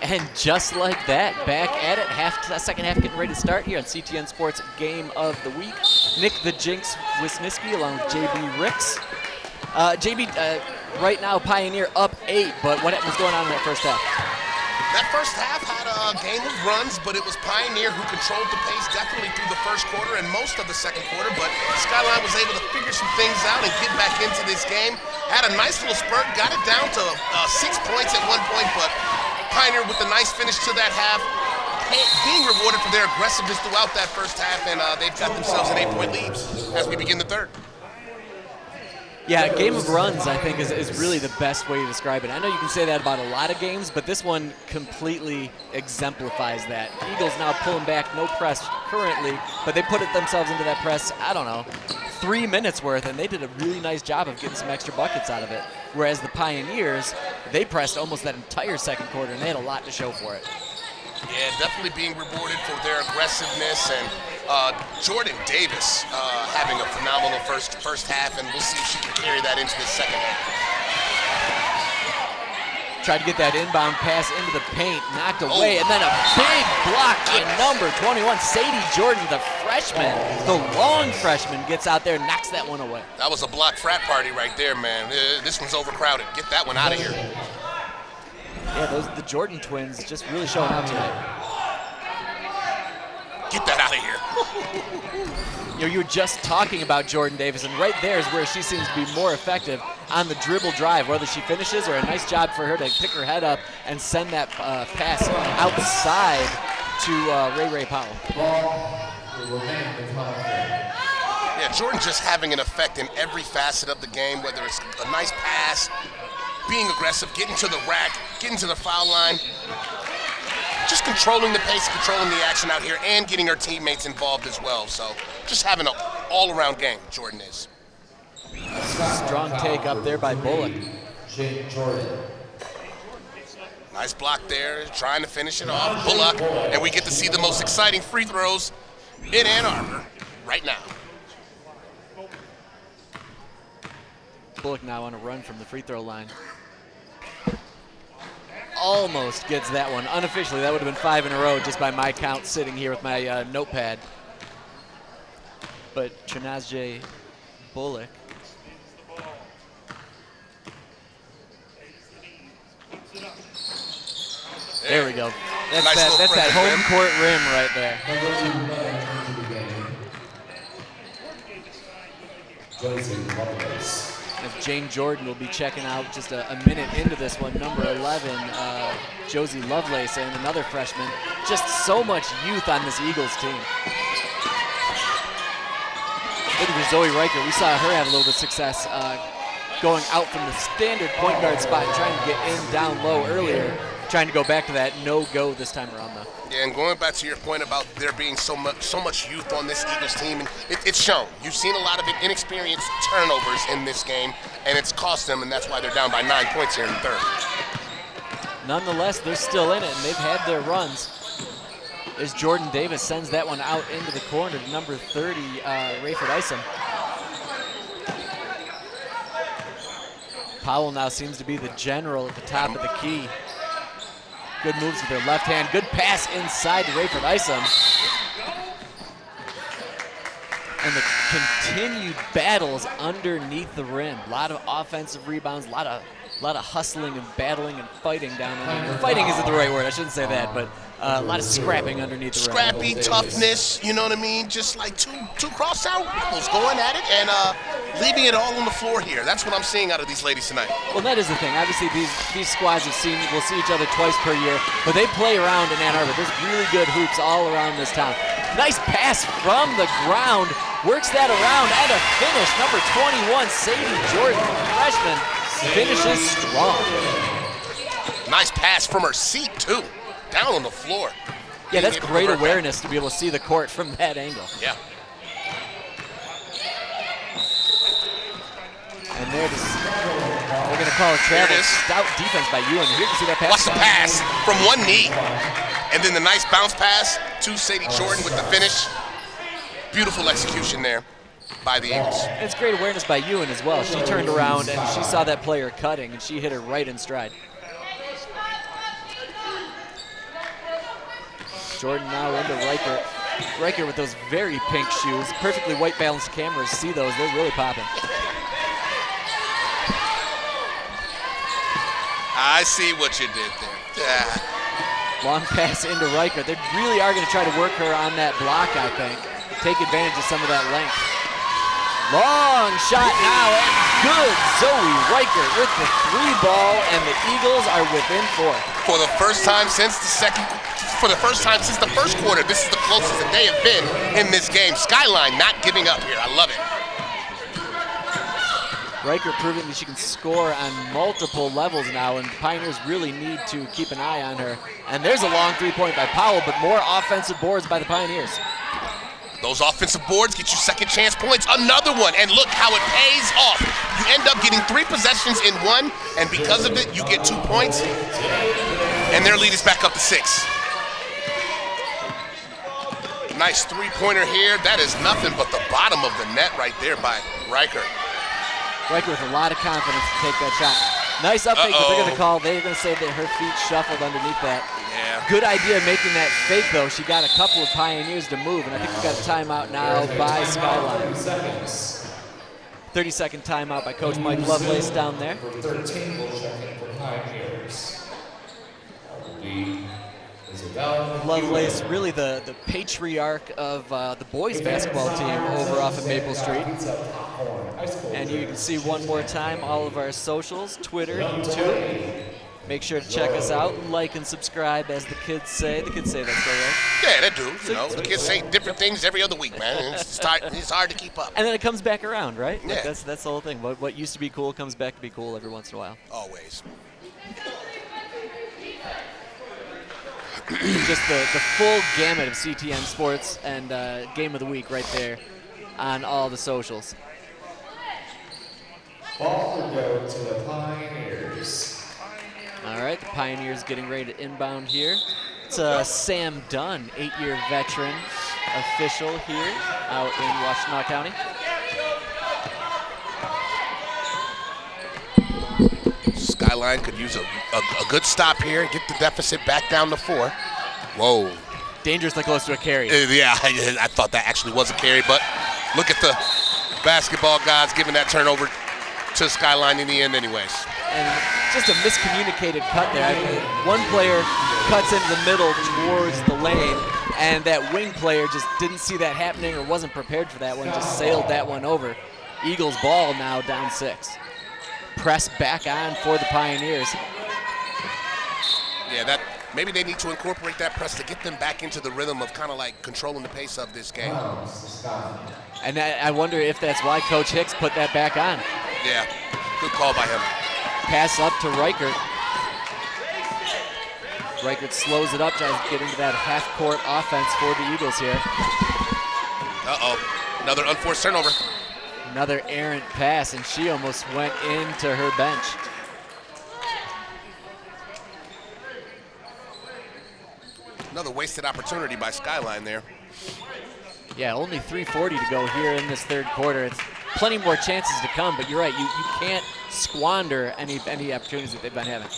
And just like that, back at it, second half getting ready to start here on CTN Sports Game of the Week. Nick the Jinx Wisniewski along with JB Ricks. JB, right now Pioneer up 8, but what was going on in that first half? That first half had a game of runs, but it was Pioneer who controlled the pace definitely through the first quarter and most of the second quarter, but Skyline was able to figure some things out and get back into this game. Had a nice little spurt, got it down to 6 points at one point, but Pioneer with a nice finish to that half, being rewarded for their aggressiveness throughout that first half, and they've got themselves an 8-point lead as we begin the third. Yeah, a game of runs, I think, is really the best way to describe it. I know you can say that about a lot of games, but this one completely exemplifies that. Eagles now pulling back, no press currently, but they put themselves into that press, I don't know, 3 minutes worth, and they did a really nice job of getting some extra buckets out of it. Whereas the Pioneers, they pressed almost that entire second quarter, and they had a lot to show for it. Yeah, definitely being rewarded for their aggressiveness, and Jordan Davis having a phenomenal first half, and we'll see if she can carry that into the second half. Tried to get that inbound pass into the paint, knocked away, and then a big block by number 21, Sadie Jordan, the freshman, the long freshman, gets out there and knocks that one away. That was a block frat party right there, man. This one's overcrowded. Get that one out of here. Yeah, the Jordan twins just really showing out tonight. Get that out of here. You were just talking about Jordan Davis, and right there is where she seems to be more effective on the dribble drive, whether she finishes or a nice job for her to pick her head up and send that pass outside to Ray Powell. Yeah, Jordan just having an effect in every facet of the game, whether it's a nice pass, being aggressive, getting to the rack, getting to the foul line, just controlling the pace, controlling the action out here, and getting her teammates involved as well. So just having an all-around game, Jordan is. Strong take up there by Bullock. Nice block there, trying to finish it off. Bullock, and we get to see the most exciting free throws in Ann Arbor right now. Bullock now on a run from the free throw line. Almost gets that one. Unofficially, that would have been 5 in a row just by my count sitting here with my notepad. But Trinazje Bullock. There we go. That's Nice that home court rim right there. As Jane Jordan will be checking out just a minute into this one, number 11, Josie Lovelace, and another freshman. Just so much youth on this Eagles team. Looking for Zoe Riker, we saw her have a little bit of success going out from the standard point guard spot and trying to get in down low earlier, trying to go back to that no-go this time around though. Yeah, and going back to your point about there being so much youth on this Eagles team, and it's shown. You've seen a lot of inexperienced turnovers in this game, and it's cost them, and that's why they're down by 9 points here in the third. Nonetheless, they're still in it, and they've had their runs. As Jordan Davis sends that one out into the corner to number 30, Rayford Isom. Powell now seems to be the general at the top of the key. Good moves with their left hand. Good pass inside to Rayford Isom. And the continued battles underneath the rim. A lot of offensive rebounds, a lot of hustling and battling and fighting down there. Fighting isn't the right word, I shouldn't say that, but a lot of scrapping underneath the rim. Scrappy, toughness, you know what I mean? Just like two crossout rivals going at it and leaving it all on the floor here. That's what I'm seeing out of these ladies tonight. Well, that is the thing. Obviously, these squads will see each other twice per year, but they play around in Ann Arbor. There's really good hoops all around this town. Nice pass from the ground. Works that around and a finish. Number 21, Sadie Jordan, freshman, finishes strong. Nice pass from her seat, too. Down on the floor. Yeah, that's great awareness to be able to see the court from that angle. Yeah. And they're going to call a travel. Stout defense by Ewan. Here you can see that pass. Watch the pass from one knee. And then the nice bounce pass to Sadie Jordan with the finish. Beautiful execution there by the Eagles. It's great awareness by Ewan as well. She turned around and she saw that player cutting, and she hit her right in stride. Jordan now into Riker. Riker with those very pink shoes. Perfectly white balanced cameras see those. They're really popping. I see what you did there. Yeah. Long pass into Riker. They really are going to try to work her on that block, I think. Take advantage of some of that length. Long shot now, and good. Zoe Riker with the 3-ball, and the Eagles are within 4. For the first time since the first quarter, this is the closest that they have been in this game. Skyline not giving up here. I love it. Riker proving that she can score on multiple levels now, and the Pioneers really need to keep an eye on her. And there's a long three-point by Powell, but more offensive boards by the Pioneers. Those offensive boards get you second chance points. Another one, and look how it pays off. You end up getting 3 possessions in one, and because of it, you get 2 points, and their lead is back up to 6. Nice three-pointer here. That is nothing but the bottom of the net right there by Riker. Riker with a lot of confidence to take that shot. Nice up fake, but they're going to say that her feet shuffled underneeth that. Yeah. Good idea making that fake, though. She got a couple of Pioneers to move, and I think we've got a timeout now by Skyline. 30-second timeout by Coach Mike Lovelace down there. 13 will check in for Pioneers. Lovelace, really the patriarch of the boys basketball team over off of Maple Street. And you can see one more time all of our socials, Twitter, YouTube. Make sure to check us out, like and subscribe, as the kids say. The kids say that, still right? Yeah, they do. You know, the kids say different things every other week, man. It's hard to keep up. And then it comes back around, right? Yeah. Like that's the whole thing. What used to be cool comes back to be cool every once in a while. Always. Just the full gamut of CTN Sports and Game of the Week right there on all the socials. Ball will go to the Pioneers. All right, the Pioneers getting ready to inbound here. It's Sam Dunn, 8-year veteran official here out in Washtenaw County. Skyline could use a good stop here, get the deficit back down to 4. Whoa. Dangerously close to a carry. Yeah, I thought that actually was a carry, but look at the basketball gods giving that turnover to Skyline in the end anyways. And just a miscommunicated cut there. One player cuts into the middle towards the lane, and that wing player just didn't see that happening or wasn't prepared for that one, just sailed that one over. Eagles ball now down 6. Press back on for the Pioneers. Yeah, maybe they need to incorporate that press to get them back into the rhythm of kind of like controlling the pace of this game. And I wonder if that's why Coach Hicks put that back on. Yeah, good call by him. Pass up to Reichert. Reichert slows it up, tries to get into that half-court offense for the Eagles here. Another unforced turnover. Another errant pass, and she almost went into her bench. Another wasted opportunity by Skyline there. Yeah, only 3:40 to go here in this third quarter. It's plenty more chances to come, but you're right, you can't squander any opportunities that they've been having.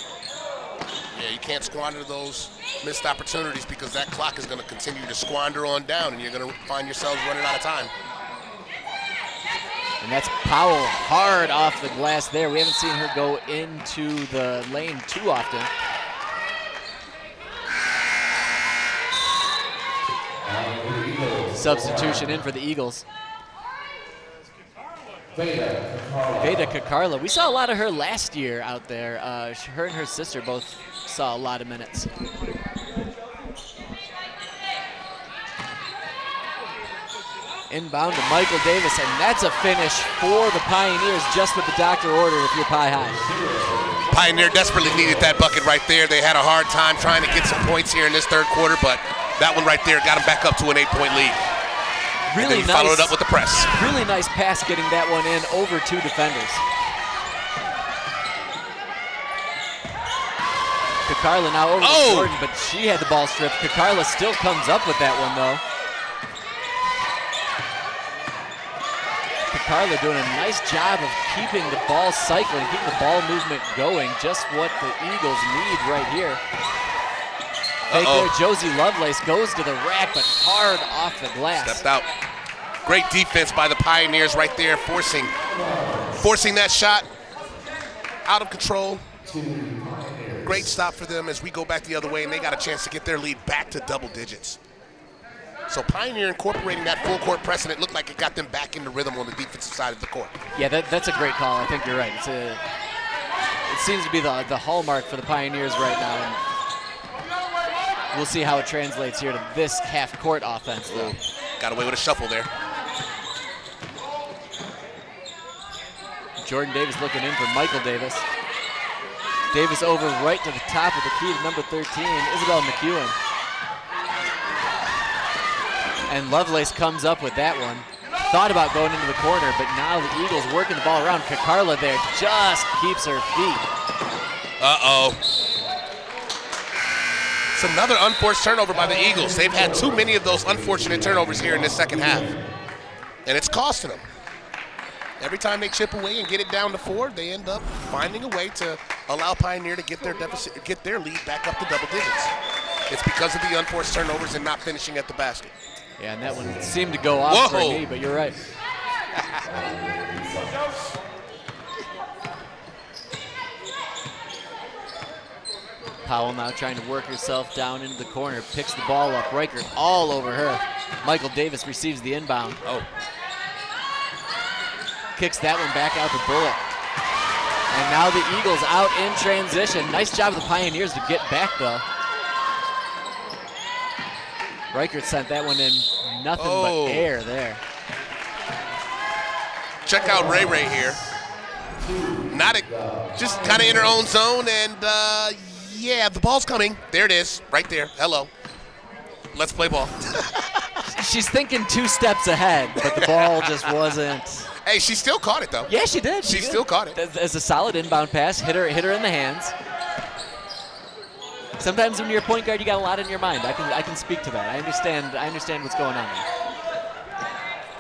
Yeah, you can't squander those missed opportunities because that clock is going to continue to squander on down, and you're going to find yourselves running out of time. And that's Powell hard off the glass there. We haven't seen her go into the lane too often. Substitution in for the Eagles. Veda Kakarla. We saw a lot of her last year out there. Her and her sister both saw a lot of minutes. Inbound to Michael Davis, and that's a finish for the Pioneers, just what the doctor ordered if you're Pie High. Pioneer desperately needed that bucket right there. They had a hard time trying to get some points here in this third quarter, but that one right there got them back up to an 8-point lead. Really and then nice. Followed it up with the press. Really nice pass getting that one in over 2 defenders. Kakarla now over to Jordan, but she had the ball stripped. Kakarla still comes up with that one, though. Kakarla doing a nice job of keeping the ball cycling, keeping the ball movement going, just what the Eagles need right here. Fake there, Josie Lovelace goes to the rack, but hard off the glass. Stepped out. Great defense by the Pioneers right there, forcing that shot out of control. Great stop for them as we go back the other way, and they got a chance to get their lead back to double digits. So Pioneer incorporating that full court press, and it looked like it got them back into rhythm on the defensive side of the court. Yeah, that's a great call. I think you're right. It seems to be the hallmark for the Pioneers right now. And we'll see how it translates here to this half-court offense, though. Got away with a shuffle there. Jordan Davis looking in for Michael Davis. Davis over right to the top of the key to number 13, Isabel McEwen. And Lovelace comes up with that one. Thought about going into the corner, but now the Eagles working the ball around. Kakarla there just keeps her feet. Uh-oh. It's another unforced turnover by the Eagles. They've had too many of those unfortunate turnovers here in this second half. And it's costing them. Every time they chip away and get it down to 4, they end up finding a way to allow Pioneer to get their deficit, get their lead back up to double digits. It's because of the unforced turnovers and not finishing at the basket. Yeah, and that one seemed to go off for me, but you're right. Powell now trying to work herself down into the corner, picks the ball up. Reichert all over her. Michael Davis receives the inbound. Oh. Kicks that one back out to Bullock. And now the Eagles out in transition. Nice job of the Pioneers to get back, though. Reichert sent that one in nothing but air there. Check out Ray Ray here. Just kind of in her own zone, and yeah, the ball's coming. There it is, right there. Hello. Let's play ball. She's thinking 2 steps ahead, but the ball just wasn't. Hey, she still caught it, though. Yeah, she did. She still caught it. As a solid inbound pass, hit her in the hands. Sometimes when you're a point guard, you got a lot in your mind. I can speak to that. I understand what's going on there.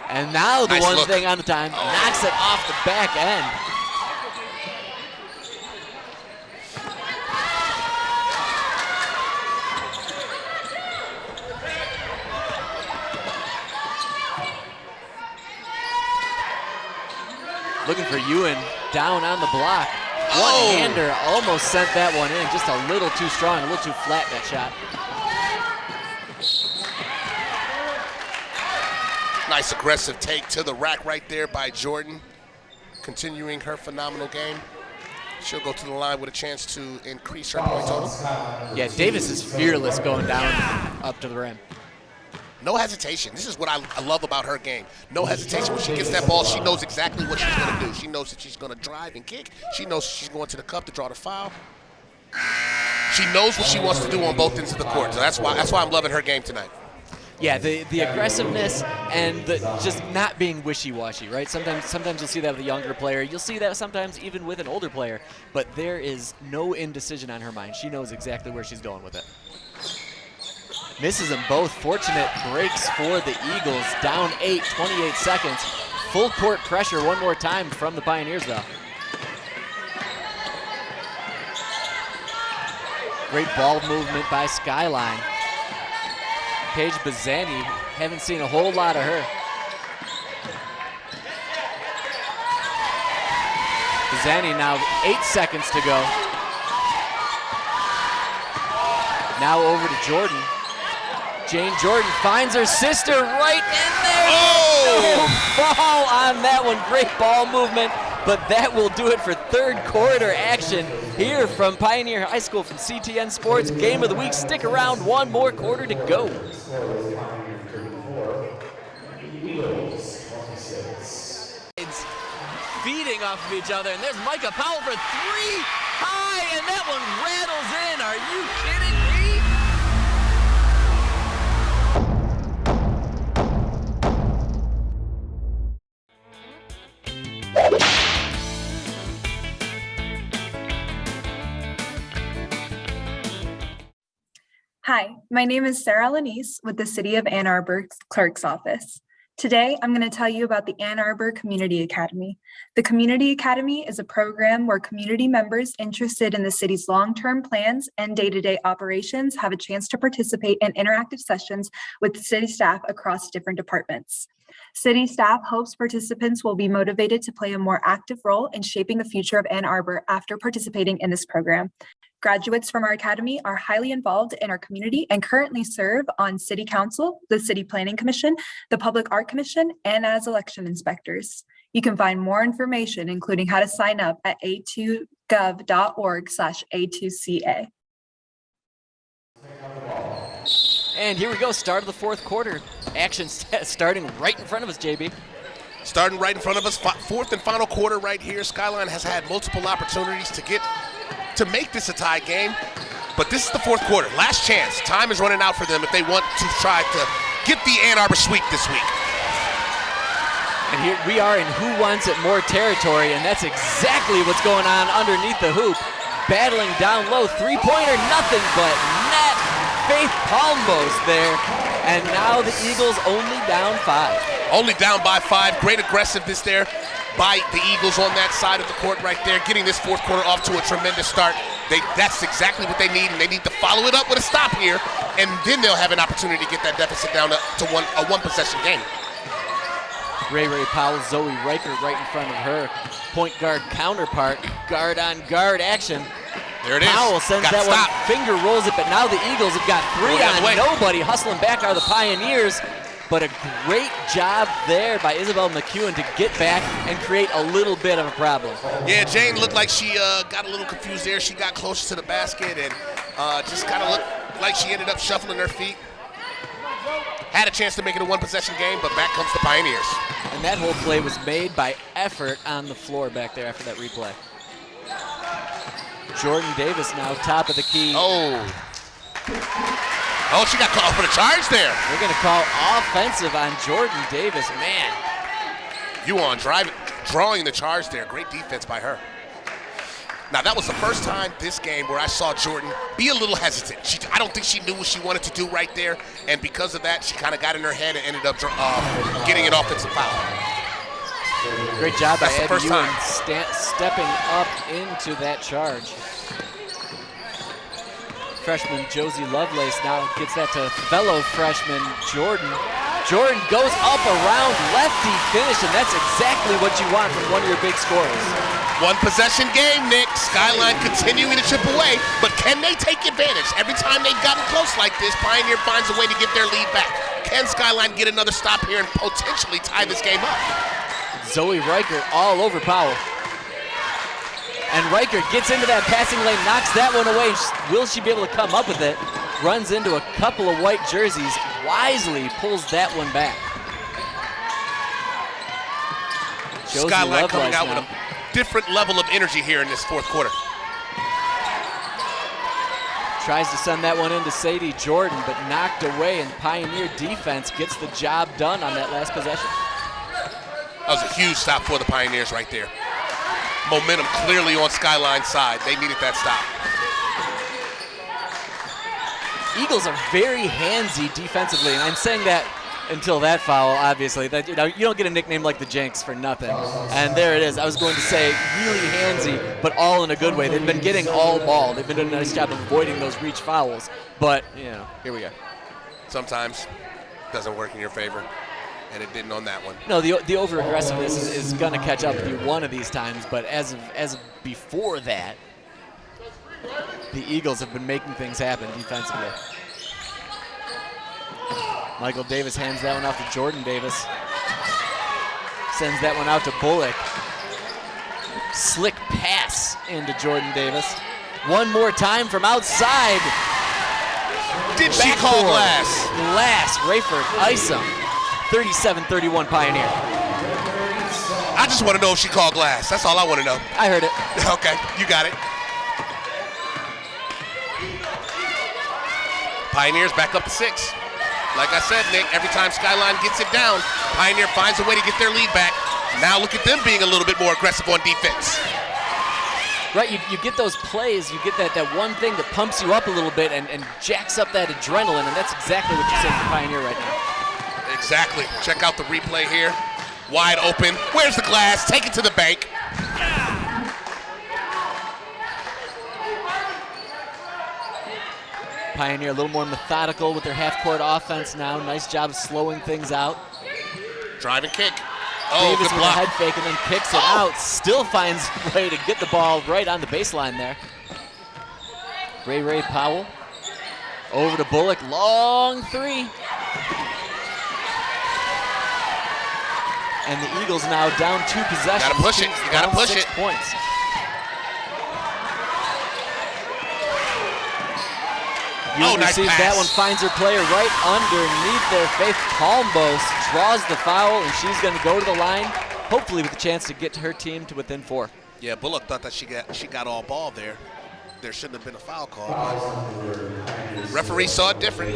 And now the Nice look. thing on the time knocks it off the back end. Looking for Ewan down on the block. One-hander almost sent that one in. Just a little too strong, a little too flat, that shot. Nice aggressive take to the rack right there by Jordan. Continuing her phenomenal game. She'll go to the line with a chance to increase her point total. Yeah, Davis is fearless going down up to the rim. No hesitation. This is what I love about her game. No hesitation. When she gets that ball, she knows exactly what she's going to do. She knows that she's going to drive and kick. She knows she's going to the cup to draw the foul. She knows what she wants to do on both ends of the court. So that's why I'm loving her game tonight. Yeah, the aggressiveness and the just not being wishy-washy, right? Sometimes you'll see that with a younger player. You'll see that sometimes even with an older player. But there is no indecision on her mind. She knows exactly where she's going with it. Misses them both. Fortunate breaks for the Eagles. Down 8, 28 seconds. Full court pressure one more time from the Pioneers, though. Great ball movement by Skyline. Paige Bazzani, haven't seen a whole lot of her. Bazzani now 8 seconds to go. Now over to Jordan. Jane Jordan finds her sister right in there. Oh! No ball on that one. Great ball movement, but that will do it for third quarter action here from Pioneer High School from CTN Sports. Game of the week. Stick around. One more quarter to go. It's feeding off of each other, and there's Micah Powell for 3 high, and that one rattles in. Are you kidding me? Hi, my name is Sarah Lanise with the City of Ann Arbor Clerk's Office. Today, I'm going to tell you about the Ann Arbor Community Academy. The Community Academy is a program where community members interested in the city's long-term plans and day-to-day operations have a chance to participate in interactive sessions with city staff across different departments. City staff hopes participants will be motivated to play a more active role in shaping the future of Ann Arbor after participating in this program. Graduates from our academy are highly involved in our community and currently serve on City Council, the City Planning Commission, the Public Art Commission, and as election inspectors. You can find more information, including how to sign up at a2gov.org/A2CA. And here we go, start of the fourth quarter. Action starting right in front of us, JB. Starting right in front of us, fourth and final quarter right here. Skyline has had multiple opportunities to make this a tie game, but this is the fourth quarter. Last chance. Time is running out for them if they want to try to get the Ann Arbor sweep this week. And here we are in Who Wants It More territory, and that's exactly what's going on underneath the hoop. Battling down low, three-pointer, nothing but net. Faith Palmbo's there, and now the Eagles only down 5. Only down by 5. Great aggressiveness there by the Eagles on that side of the court right there, getting this fourth quarter off to a tremendous start. That's exactly what they need, and they need to follow it up with a stop here, and then they'll have an opportunity to get that deficit down to a one-possession game. Ray Powell, Zoe Reichert right in front of her point guard counterpart, guard-on-guard action. There it is. Powell sends that one, finger rolls it, but now the Eagles have got 3 on nobody. Hustling back are the Pioneers, but a great job there by Isabel McEwen to get back and create a little bit of a problem. Yeah, Jane looked like she got a little confused there. She got closer to the basket and just kind of looked like she ended up shuffling her feet. Had a chance to make it a one-possession game, but back comes the Pioneers. And that whole play was made by effort on the floor back there after that replay. Jordan Davis now top of the key. Oh, she got called for the charge there. They're going to call offensive on Jordan Davis. Man. Yuan drawing the charge there. Great defense by her. Now, that was the first time this game where I saw Jordan be a little hesitant. I don't think she knew what she wanted to do right there, and because of that, she kind of got in her head and ended up getting an offensive foul. Great job by Abby Ewan stepping up into that charge. Freshman Josie Lovelace now gets that to fellow freshman Jordan. Jordan goes up around lefty finish, and that's exactly what you want from one of your big scorers. One possession game, Nick. Skyline continuing to chip away, but can they take advantage? Every time they've gotten close like this, Pioneer finds a way to get their lead back. Can Skyline get another stop here and potentially tie this game up? Zoe Reichert all over Powell. And Reichert gets into that passing lane, knocks that one away. Will she be able to come up with it? Runs into a couple of white jerseys, wisely pulls that one back. Skyline coming out with a different level of energy here in this fourth quarter. Tries to send that one into Sadie Jordan, but knocked away, and Pioneer defense gets the job done on that last possession. That was a huge stop for the Pioneers right there. Momentum clearly on Skyline's side. They needed that stop. Eagles are very handsy defensively, and I'm saying that until that foul, obviously. That, you don't get a nickname like the Jenks for nothing. And there it is. I was going to say really handsy, but all in a good way. They've been getting all ball. They've been doing a nice job of avoiding those reach fouls. But, here we are. Sometimes it doesn't work in your favor, and it didn't on that one. No, the over-aggressiveness is going to catch up with you one of these times, but as of before that, the Eagles have been making things happen defensively. Michael Davis hands that one off to Jordan Davis. Sends that one out to Bullock. Slick pass into Jordan Davis. One more time from outside. Did she call glass? Glass, Rayford, Isom. 37-31 Pioneer. I just want to know if she called glass. That's all I want to know. I heard it. Okay, you got it. Pioneers back up to 6. Like I said, Nick, every time Skyline gets it down, Pioneer finds a way to get their lead back. Now look at them being a little bit more aggressive on defense. Right, you get those plays, you get that one thing that pumps you up a little bit and jacks up that adrenaline, and that's exactly what you're saying for Pioneer right now. Exactly. Check out the replay here. Wide open. Where's the glass? Take it to the bank. Pioneer a little more methodical with their half-court offense now. Nice job of slowing things out. Drive and kick. Oh, Davis good with block. a head fake and then kicks it out. Still finds a way to get the ball right on the baseline there. Ray Powell over to Bullock. Long three. And the Eagles now down 2 possessions. Gotta push it. You gotta push 6 it. points. Nice receives pass. that one, finds her player right underneath there. Faith Palmbos draws the foul, and she's going to go to the line, hopefully with a chance to get her team to within 4. Yeah, Bullock thought that she got all ball there. There shouldn't have been a foul call. Referee saw it different.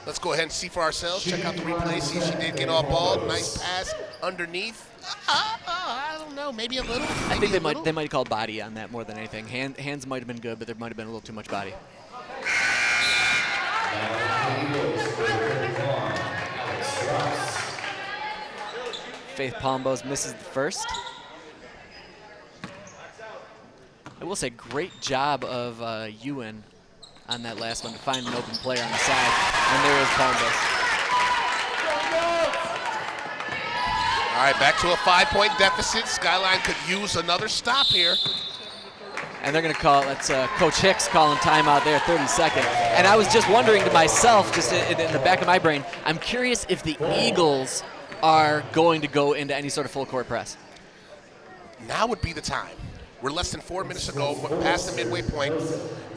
Let's go ahead and see for ourselves. Check out the replay, see if she did get all ball. Nice pass underneath. I don't know, maybe a little. I think they might call body on that more than anything. Hands might have been good, but there might have been a little too much body. Faith Palmbos misses the first. I will say, great job of Ewan on that last one to find an open player on the side. And there is Palmbos. All right, back to a 5-point deficit. Skyline could use another stop here. And they're going to call, that's Coach Hicks calling timeout there, 32nd. And I was just wondering to myself, just in the back of my brain, I'm curious if the Eagles are going to go into any sort of full court press. Now would be the time. We're less than 4 minutes ago, past the midway point.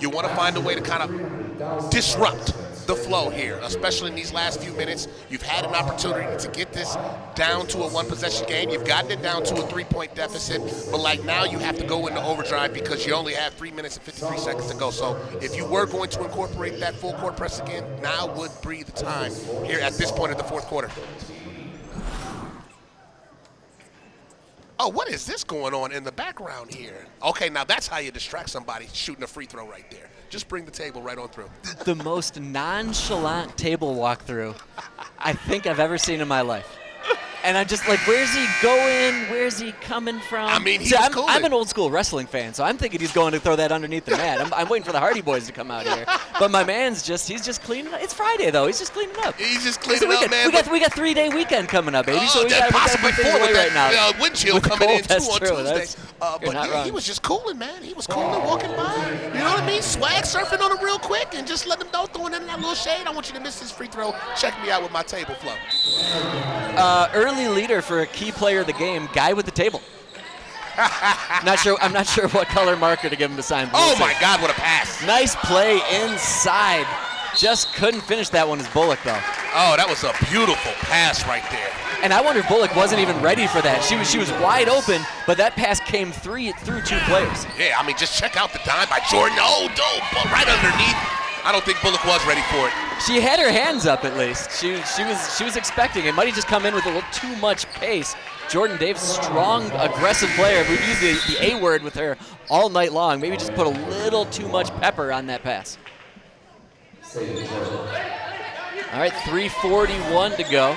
You want to find a way to kind of disrupt the flow here, especially in these last few minutes. You've had an opportunity to get this down to a one-possession game. You've gotten it down to a 3-point deficit, but like now you have to go into overdrive because you only have 3 minutes and 53 seconds to go. So if you were going to incorporate that full court press again, now would be the time here at this point of the fourth quarter. Oh, what is this going on in the background here? Okay, now that's how you distract somebody shooting a free throw right there. Just bring the table right on through. The most nonchalant table walkthrough I think I've ever seen in my life. And I'm just like, where's he going? Where's he coming from? I mean, I'm an old school wrestling fan, so I'm thinking he's going to throw that underneath the mat. I'm waiting for the Hardy Boys to come out here. But my man's he's just cleaning up. It's Friday, though. He's just cleaning up. He's just cleaning up, man. We got 3-day weekend coming up, baby. Oh, so we got possibly 4 with right now. that wind chill coming in, too, that's on true. Tuesday. But yeah, he was just cooling, man. He was cooling, walking by. You know what I mean? Swag surfing on him real quick and just letting him know, throwing in that little shade. I want you to miss this free throw. Check me out with my table flow. Early leader for a key player of the game, guy with the table. I'm not sure what color marker to give him to sign. Oh my God, what a pass. Nice play inside. Just couldn't finish that one as Bullock, though. Oh, that was a beautiful pass right there. And I wonder if Bullock wasn't even ready for that. She was wide open, but that pass came through 2 players. Yeah, I mean, just check out the dime by Jordan. Oh, dope, but right underneath. I don't think Bullock was ready for it. She had her hands up at least. She was expecting it. Might have just come in with a little too much pace. Jordan Davis, strong, aggressive player. We've used the A word with her all night long. Maybe just put a little too much pepper on that pass. All right, 3:41 to go.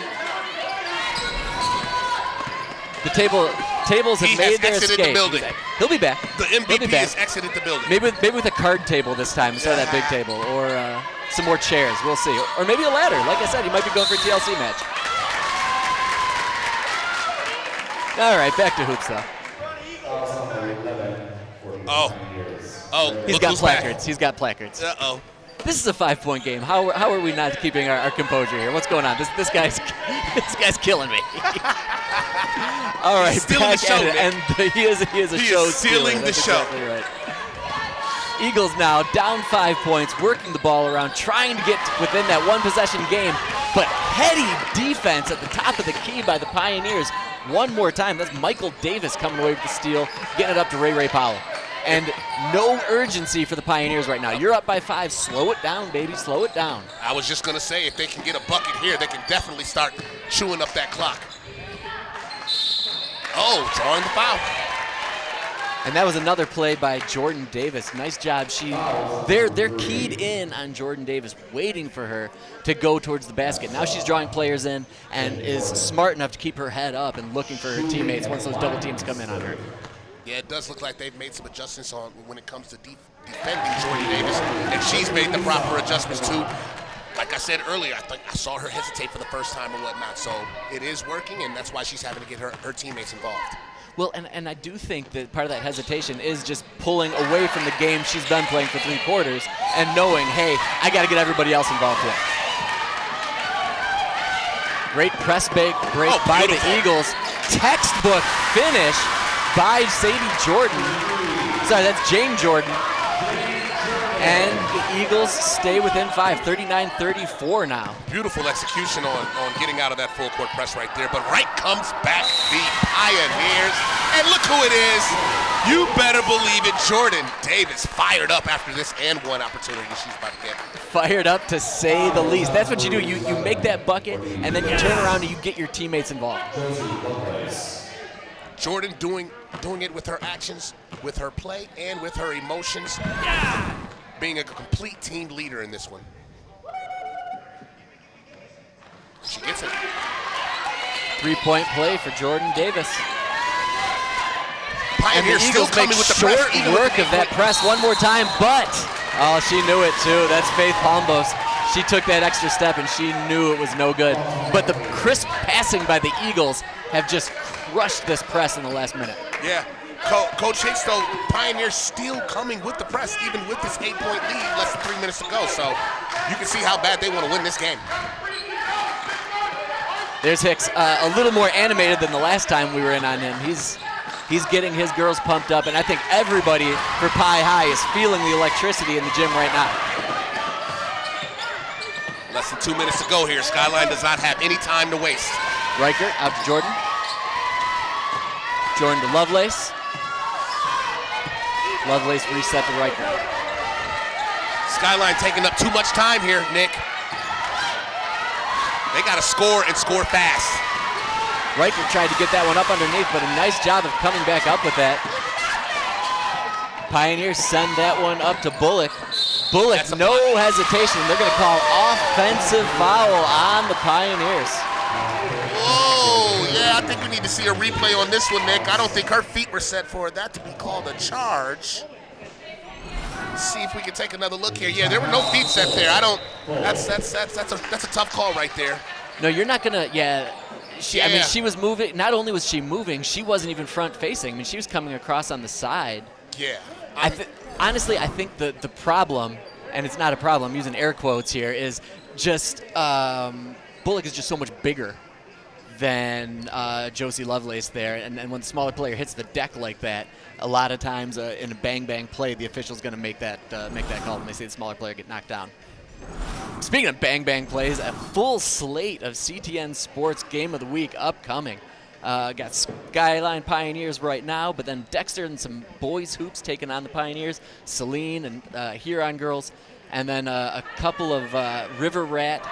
The tables have made their escape. The building. He'll be back. The MVP has exited the building. Maybe with a card table this time instead of that big table, or some more chairs. We'll see. Or maybe a ladder. Like I said, he might be going for a TLC match. All right, back to hoops though. He's got placards. Back. He's got placards. Uh-oh. This is a 5-point game. How are we not keeping our composure here? What's going on? This guy's killing me. All right, stealing the show, and he is a show stealing the show. Exactly right. Eagles now down 5 points, working the ball around, trying to get within that one-possession game, but heady defense at the top of the key by the Pioneers. One more time, that's Michael Davis coming away with the steal, getting it up to Ray Powell. And no urgency for the Pioneers right now. You're up by 5. Slow it down, baby. Slow it down. I was just going to say, if they can get a bucket here, they can definitely start chewing up that clock. Oh, drawing the foul. And that was another play by Jordan Davis. Nice job. They're keyed in on Jordan Davis, waiting for her to go towards the basket. Now she's drawing players in and is smart enough to keep her head up and looking for her teammates once those double teams come in on her. Yeah, it does look like they've made some adjustments on when it comes to defending Jordan Davis, and she's made the proper adjustments too. Like I said earlier, I saw her hesitate for the first time and whatnot, so it is working, and that's why she's having to get her teammates involved. Well, and I do think that part of that hesitation is just pulling away from the game she's been playing for 3 quarters and knowing, hey, I got to get everybody else involved here. Great press break by the Eagles. Textbook finish by Sadie Jordan. Sorry, that's Jane Jordan. And the Eagles stay within 5, 39-34 now. Beautiful execution on getting out of that full court press right there. But right comes back the Pioneers. And look who it is. You better believe it. Jordan Davis fired up after this and one opportunity she's about to get. Fired up to say the least. That's what you do. You make that bucket, and then you turn around and you get your teammates involved. Jordan doing it with her actions, with her play, and with her emotions. Being a complete team leader in this one. She gets it. 3-point play for Jordan Davis. Pioneers still coming with the press. Short work of that press one more time, but she knew it too. That's Faith Palmbos. She took that extra step and she knew it was no good. But the crisp passing by the Eagles have just crushed this press in the last minute. Yeah. Coach Hicks, though, Pioneers still coming with the press, even with this 8-point lead, less than 3 minutes to go. So you can see how bad they want to win this game. There's Hicks, a little more animated than the last time we were in on him. He's getting his girls pumped up, and I think everybody for Pi High is feeling the electricity in the gym right now. Less than 2 minutes to go here. Skyline does not have any time to waste. Riker out to Jordan. Jordan to Lovelace. Lovelace reset to Riker. Skyline taking up too much time here, Nick. They got to score and score fast. Riker tried to get that one up underneath, but a nice job of coming back up with that. Pioneers send that one up to Bullock. Bullock, no hesitation. They're going to call offensive foul on the Pioneers. Whoa, yeah, I think we need to see a replay on this one, Nick. I don't think her feet were set for that to be called a charge. Let's see if we can take another look here. Yeah, there were no feet set there. That's a tough call right there. No, you're not gonna. I mean, she was moving. Not only was she moving, she wasn't even front facing. I mean, she was coming across on the side. Yeah. Honestly, I think the problem, and it's not a problem, I'm using air quotes here, is just Bullock is just so much bigger than Josie Lovelace there, and when the smaller player hits the deck like that, a lot of times in a bang play, the official's going to make that call when they see the smaller player get knocked down. Speaking of bang plays, a full slate of CTN Sports Game of the Week upcoming. Got Skyline Pioneers right now, but then Dexter and some boys hoops taking on the Pioneers, Celine and Huron girls, and then a couple of River Rat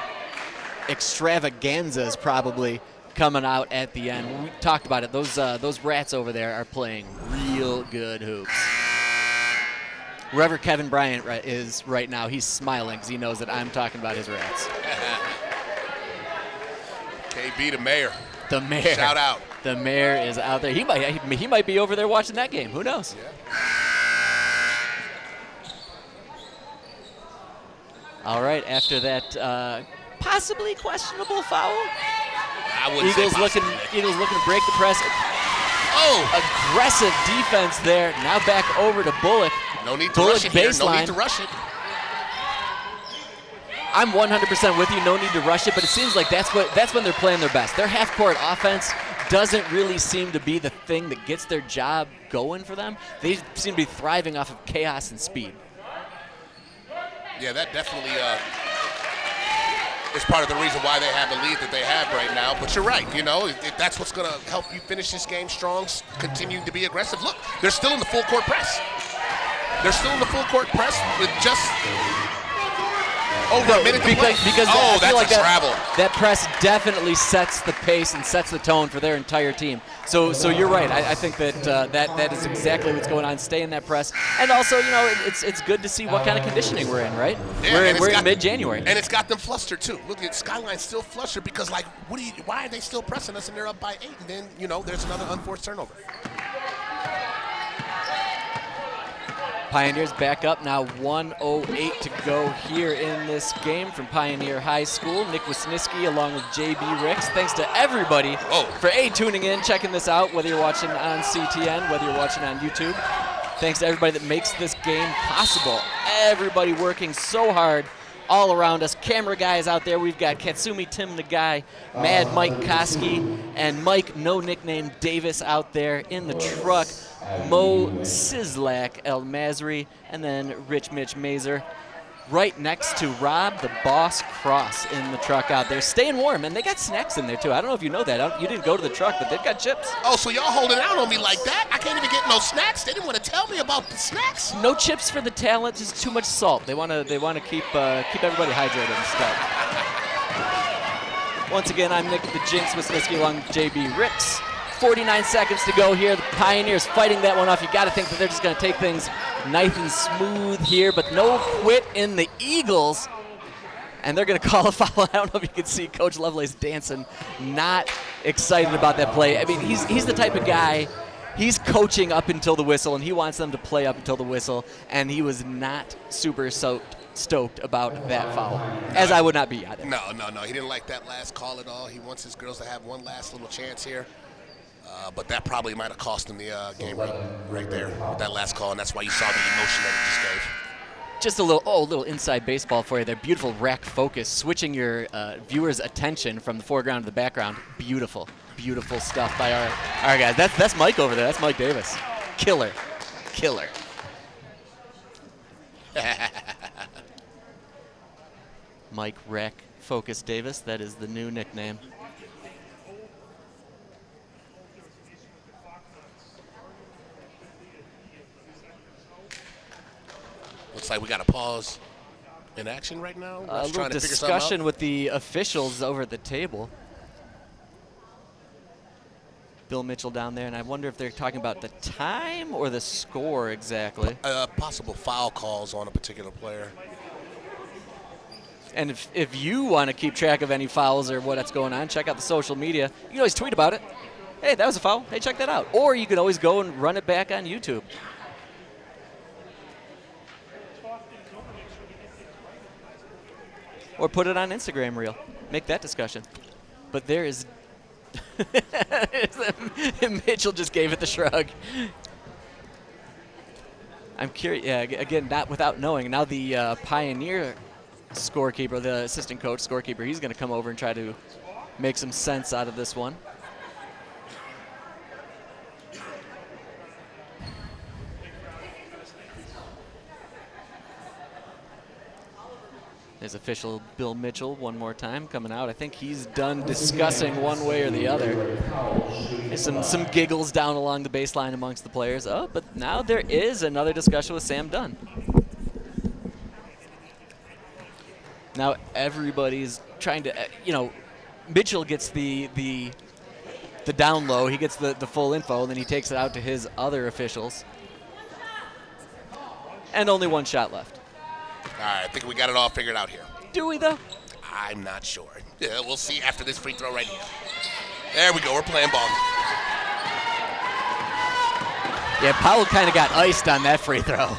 extravaganzas probably coming out at the end. We talked about it. Those rats over there are playing real good hoops. Wherever Kevin Bryant is right now, he's smiling because he knows that I'm talking about his rats. KB, the mayor. The mayor. Shout out. The mayor is out there. He might be over there watching that game. Who knows? Yeah. All right, after that possibly questionable foul. Eagles looking to break the press. Oh! Aggressive defense there. Now back over to Bullock. No need to Bullock rush it here. baseline. No need to rush it. I'm 100% with you. No need to rush it, but it seems like that's when they're playing their best. Their half-court offense doesn't really seem to be the thing that gets their job going for them. They seem to be thriving off of chaos and speed. Yeah, that definitely is part of the reason why they have the lead that they have right now. But you're right, that's what's going to help you finish this game strong, continuing to be aggressive. Look, they're still in the full court press. They're still in the full court press with just over a minute to play. Because I feel like travel. That press definitely sets the pace and sets the tone for their entire team. So you're right. I think that is exactly what's going on. Stay in that press, and also it's good to see what kind of conditioning we're in. Right? Yeah, we're in mid-January, and it's got them flustered too. Look at Skyline still flustered because why are they still pressing us and they're up by 8? And then there's another unforced turnover. Pioneers back up now, 1:08 to go here in this game from Pioneer High School. Nick Wisniewski along with JB Ricks. Thanks to everybody for tuning in, checking this out, whether you're watching on CTN, whether you're watching on YouTube. Thanks to everybody that makes this game possible. Everybody working so hard all around us. Camera guys out there. We've got Katsumi Tim Nagai, Mad Mike Koski, and Mike No Nickname Davis out there in the truck. Mo Sizlak El Masri, and then Rich Mitch Mazer right next to Rob the Boss Cross in the truck out there, staying warm. And they got snacks in there too. I don't know if you know that. You didn't go to the truck, but they've got chips. Oh, so y'all holding out on me like that? I can't even get no snacks. They didn't want to tell me about the snacks. No chips for the talent. Just too much salt. They want to keep everybody hydrated and stuff. Once again, I'm Nick the Jinx Wisniewski along with JB Ricks. 49 seconds to go here. The Pioneers fighting that one off. You got to think that they're just going to take things nice and smooth here, but no quit in the Eagles. And they're going to call a foul. I don't know if you can see Coach Lovelace dancing, not excited about that play. I mean, he's the type of guy, he's coaching up until the whistle, and he wants them to play up until the whistle, and he was not super stoked about that foul, as I would not be either. No. He didn't like that last call at all. He wants his girls to have one last little chance here. But that probably might have cost him the game right there with that last call, and that's why you saw the emotion that he just gave. Just a little inside baseball for you there. Beautiful rack focus, switching your viewers' attention from the foreground to the background. Beautiful stuff by our guys. That's Mike over there. That's Mike Davis. Killer. Mike Rack Focus Davis. That is the new nickname. Looks like we got a pause in action right now. A little discussion with the officials over at the table. Bill Mitchell down there, and I wonder if they're talking about the time or the score exactly. Possible foul calls on a particular player. And if you want to keep track of any fouls or what's going on, check out the social media. You can always tweet about it. Hey, that was a foul. Hey, check that out. Or you can always go and run it back on YouTube. Or put it on Instagram Reel. Make that discussion. But there is... Mitchell just gave it the shrug. I'm curious. Yeah, again, not without knowing. Now the Pioneer scorekeeper, the assistant coach scorekeeper, he's going to come over and try to make some sense out of this one. There's official Bill Mitchell one more time coming out. I think he's done discussing one way or the other. There's some giggles down along the baseline amongst the players. Oh, but now there is another discussion with Sam Dunn. Now everybody's trying to, Mitchell gets the down low. He gets the full info, and then he takes it out to his other officials. And only one shot left. All right, I think we got it all figured out here. Do we, though? I'm not sure. Yeah, we'll see after this free throw right here. There we go. We're playing ball. Yeah, Powell kind of got iced on that free throw.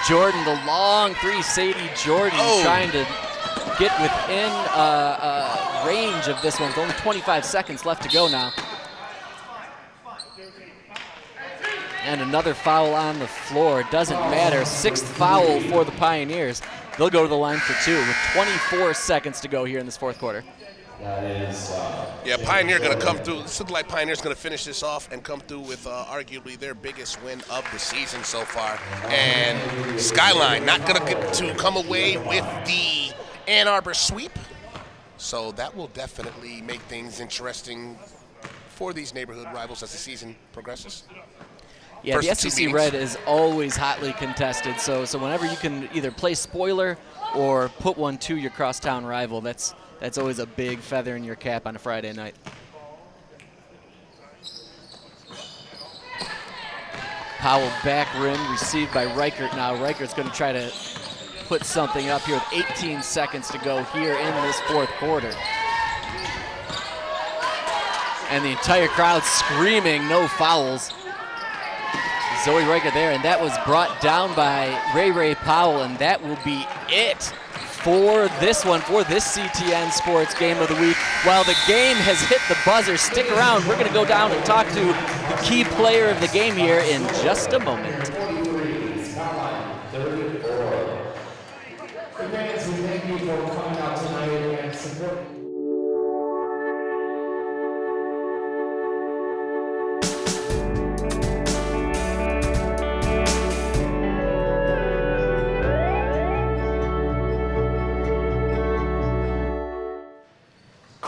Jordan, the long three. Sadie Jordan trying to get within range of this one with only 25 seconds left to go now. And another foul on the floor. Doesn't matter. Sixth foul for the Pioneers. They'll go to the line for two with 24 seconds to go here in this fourth quarter. Yeah, Pioneer going to come through. This looks like Pioneer's going to finish this off and come through with arguably their biggest win of the season so far. And Skyline not going to get to come away with the Ann Arbor sweep. So that will definitely make things interesting for these neighborhood rivals as the season progresses. Yeah, the SEC Red is always hotly contested, so whenever you can either play spoiler or put one to your crosstown rival, that's always a big feather in your cap on a Friday night. Powell back rim, received by Reichert now. Reichert's going to try to put something up here with 18 seconds to go here in this fourth quarter. And the entire crowd screaming no fouls. Zoe Reichert there, and that was brought down by Ray Powell, and that will be it for this one, for this CTN Sports Game of the Week. While the game has hit the buzzer, stick around. We're going to go down and talk to the key player of the game here in just a moment.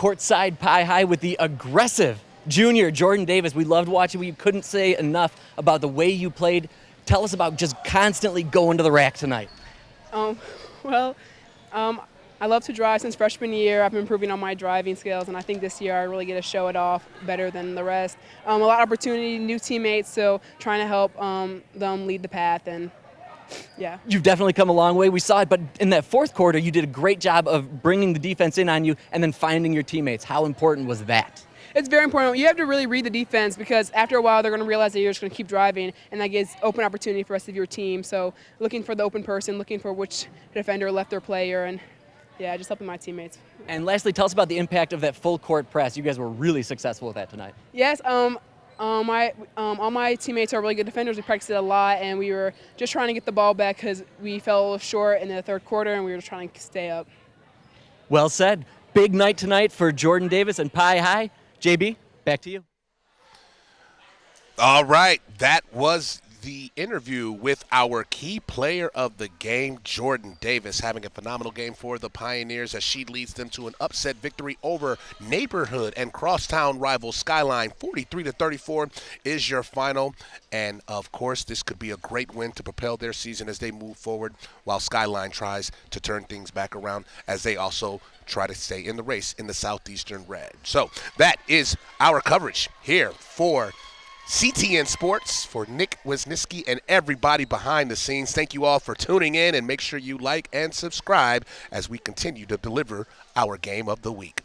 courtside Pie High with the aggressive junior Jordan Davis. We loved watching. We couldn't say enough about the way you played. Tell us about just constantly going to the rack tonight. I love to drive since freshman year. I've been improving on my driving skills, and I think this year I really get to show it off better than the rest. A lot of opportunity, new teammates, so trying to help them lead the path, and yeah. You've definitely come a long way. We saw it, but in that fourth quarter, you did a great job of bringing the defense in on you and then finding your teammates. How important was that? It's very important. You have to really read the defense because after a while they're going to realize that you're just going to keep driving, and that gives open opportunity for the rest of your team. So looking for the open person, looking for which defender left their player, and yeah, just helping my teammates. And lastly, tell us about the impact of that full court press. You guys were really successful with that tonight. Yes, all my teammates are really good defenders. We practiced it a lot, and we were just trying to get the ball back because we fell short in the third quarter, and we were just trying to stay up. Well said. Big night tonight for Jordan Davis and Pie High. JB, back to you. All right, that was the interview with our key player of the game, Jordan Davis, having a phenomenal game for the Pioneers as she leads them to an upset victory over neighborhood and crosstown rival Skyline. 43-34 is your final, and of course this could be a great win to propel their season as they move forward, while Skyline tries to turn things back around as they also try to stay in the race in the Southeastern Red. So that is our coverage here for CTN Sports. For Nick Wisniewski and everybody behind the scenes, thank you all for tuning in, and make sure you like and subscribe as we continue to deliver our game of the week.